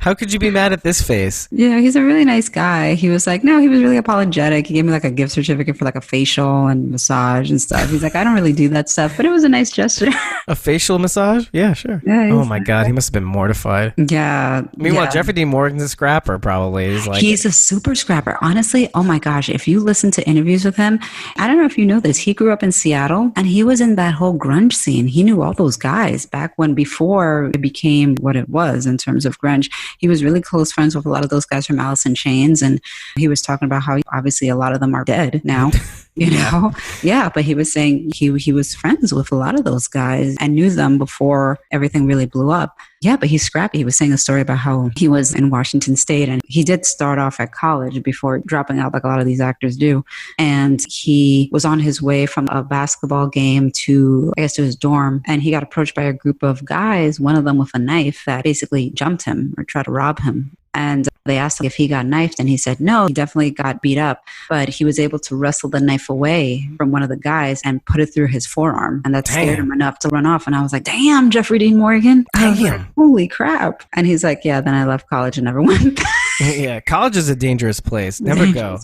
How could you be mad at this face? Yeah, he's a really nice guy. He was like, no, he was really apologetic. He gave me like a gift certificate for like a facial and massage and stuff. He's like, I don't really do that stuff, but it was a nice gesture. A facial massage? Yeah, sure. Yeah, oh my God, he must have been mortified. Yeah. Meanwhile, Jeffrey Dean Morgan's a scrapper, probably. He's a super scrapper. Honestly, oh my gosh, if you listen to interviews with him, I don't know if you know this, he grew up in Seattle and he was in that whole grunge scene. He knew all those guys back before it became what it was in terms of grunge. He was really close friends with a lot of those guys from Alice in Chains, and he was talking about how obviously a lot of them are dead now. You know? Yeah, but he was saying he was friends with a lot of those guys and knew them before everything really blew up. Yeah, but he's scrappy. He was saying a story about how he was in Washington State and he did start off at college before dropping out like a lot of these actors do. And he was on his way from a basketball game to his dorm, and he got approached by a group of guys, one of them with a knife that basically jumped him or tried to rob him. And they asked him if he got knifed, and he said no, he definitely got beat up, but he was able to wrestle the knife away from one of the guys and put it through his forearm, and that scared him enough to run off. And I was like, damn, Jeffrey Dean Morgan. Like, holy crap. And he's like, yeah, then I left college and never went back. Yeah, college is a dangerous place. Never go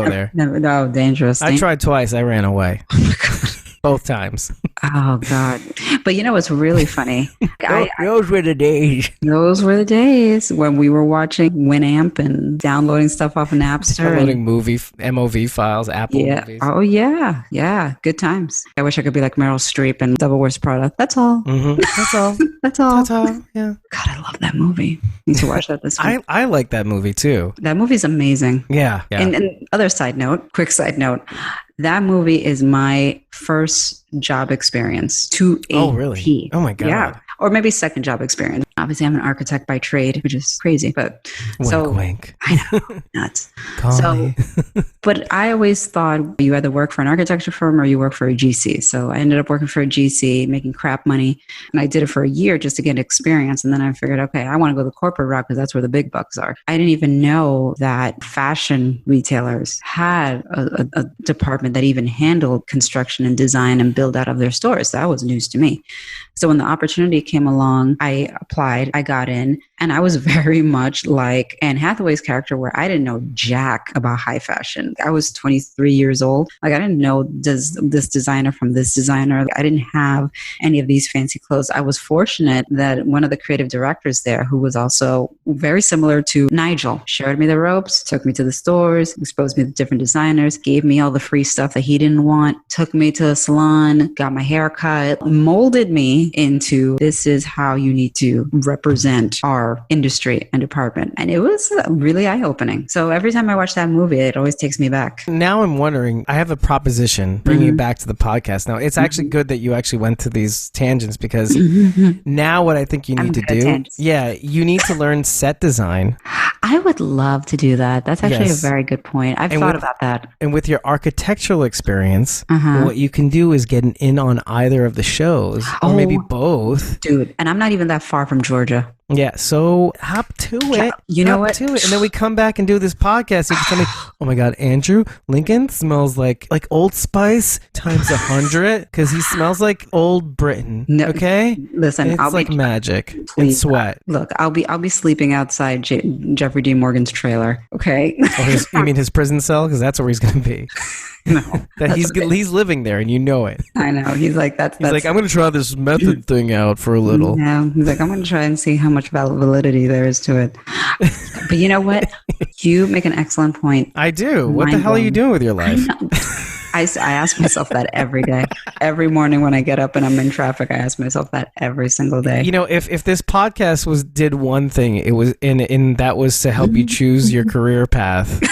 there. No, dangerous. I tried twice. I ran away. Oh my God. Both times. Oh God. But you know what's really funny? Those were the days. Those were the days when we were watching Winamp and downloading stuff off of Napster. Downloading MOV files, Apple movies. Oh yeah. Yeah. Good times. I wish I could be like Meryl Streep and Double Worst Product. That's all. Mm-hmm. That's all. That's all. That's all. Yeah. God, I love that movie. Need to watch that this week. I like that movie too. That movie's amazing. Yeah. And other side note, quick side note, that movie is my first job experience to a Oh, really? T. Oh my God. Yeah. Or maybe second job experience. Obviously, I'm an architect by trade, which is crazy, but Wink. I know, nuts. Call me. But I always thought you either work for an architecture firm or you work for a GC. So I ended up working for a GC, making crap money, and I did it for a year just to get experience. And then I figured, okay, I want to go the corporate route because that's where the big bucks are. I didn't even know that fashion retailers had a department that even handled construction and design and build out of their stores. That was news to me. So when the opportunity came along, I applied, I got in, and I was very much like Anne Hathaway's character where I didn't know jack about high fashion. I was 23 years old. Like I didn't know this designer from this designer. I didn't have any of these fancy clothes. I was fortunate that one of the creative directors there, who was also very similar to Nigel, showed me the ropes, took me to the stores, exposed me to different designers, gave me all the free stuff that he didn't want, took me to a salon, got my hair cut, molded me into this is how you need to represent our industry and department. And it was really eye-opening. So every time I watch that movie, it always takes me back. Now I'm wondering, I have a proposition, bringing it back to the podcast. Now, it's actually good that you actually went to these tangents because now what I think you need to do, you need to learn set design. I would love to do that. That's actually a very good point. I've thought about that. And with your architectural experience, what you can do is get an in on either of the shows, or maybe both. Dude, and I'm not even that far from Georgia. Yeah, so hop to it. You know what? To it. And then we come back and do this podcast. You can tell me, oh my God, Andrew Lincoln smells like Old Spice times 100 because he smells like old Britain. No, okay, listen, it's like magic and sweat. Look, I'll be sleeping outside Jeffrey D. Morgan's trailer. Okay, you mean his prison cell? Because that's where he's going to be. No, he's living there, and you know it. I know. He's like that's like, I'm going to try this method thing out for a little. Yeah, he's like, I'm going to try and see how much validity there is to it. But you know what? You make an excellent point. I do. What the hell are you doing with your life? I ask myself that every day. Every morning when I get up and I'm in traffic, I ask myself that every single day. You know, if this podcast did one thing, it was in that was to help you choose your career path.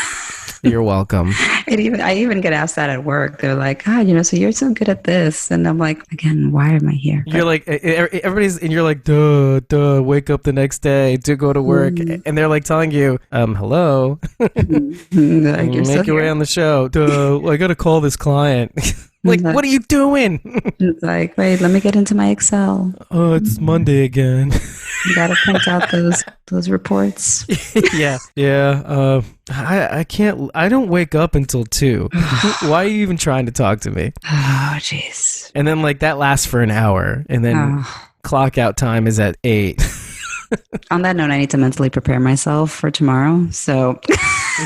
You're welcome. I even get asked that at work. They're like, so you're so good at this. And I'm like, again, why am I here? You're like, everybody's, and you're like, duh, wake up the next day to go to work. And they're like telling you, hello. Make your way on the show. Duh, I got to call this client. Like, what are you doing? It's like, wait, let me get into my Excel. Oh, it's Monday again. You got to print out those reports. Yeah. I can't. I don't wake up until 2. Why are you even trying to talk to me? Oh, jeez. And then that lasts for an hour, and then clock out time is at 8. On that note, I need to mentally prepare myself for tomorrow. So.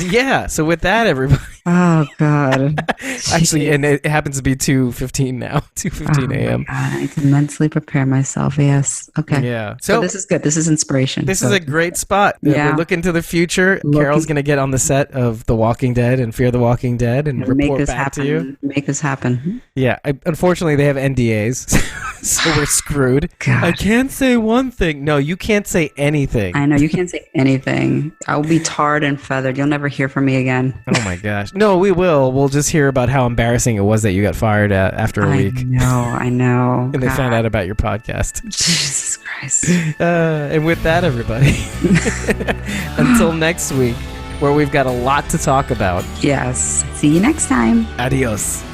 Yeah. So with that, everybody. Oh God. Actually, and it happens to be 2:15 now. 2:15 a.m. I need to mentally prepare myself. Yes. Okay. Yeah. So this is good. This is inspiration. This is a great spot. Yeah. We're looking to the future. Carol's going to get on the set of The Walking Dead and Fear the Walking Dead and report back to you. Make this happen. Yeah. Unfortunately, they have NDAs, so we're screwed. God. I can't say one thing. No, you can't say anything. I know you can't say anything. I'll be tarred and feathered. You'll never hear from me again. Oh my gosh. No, we will. We'll just hear about how embarrassing it was that you got fired after a week. I know. And they found out about your podcast. Jesus Christ. And with that, everybody, until next week, where we've got a lot to talk about. Yes. See you next time. Adios.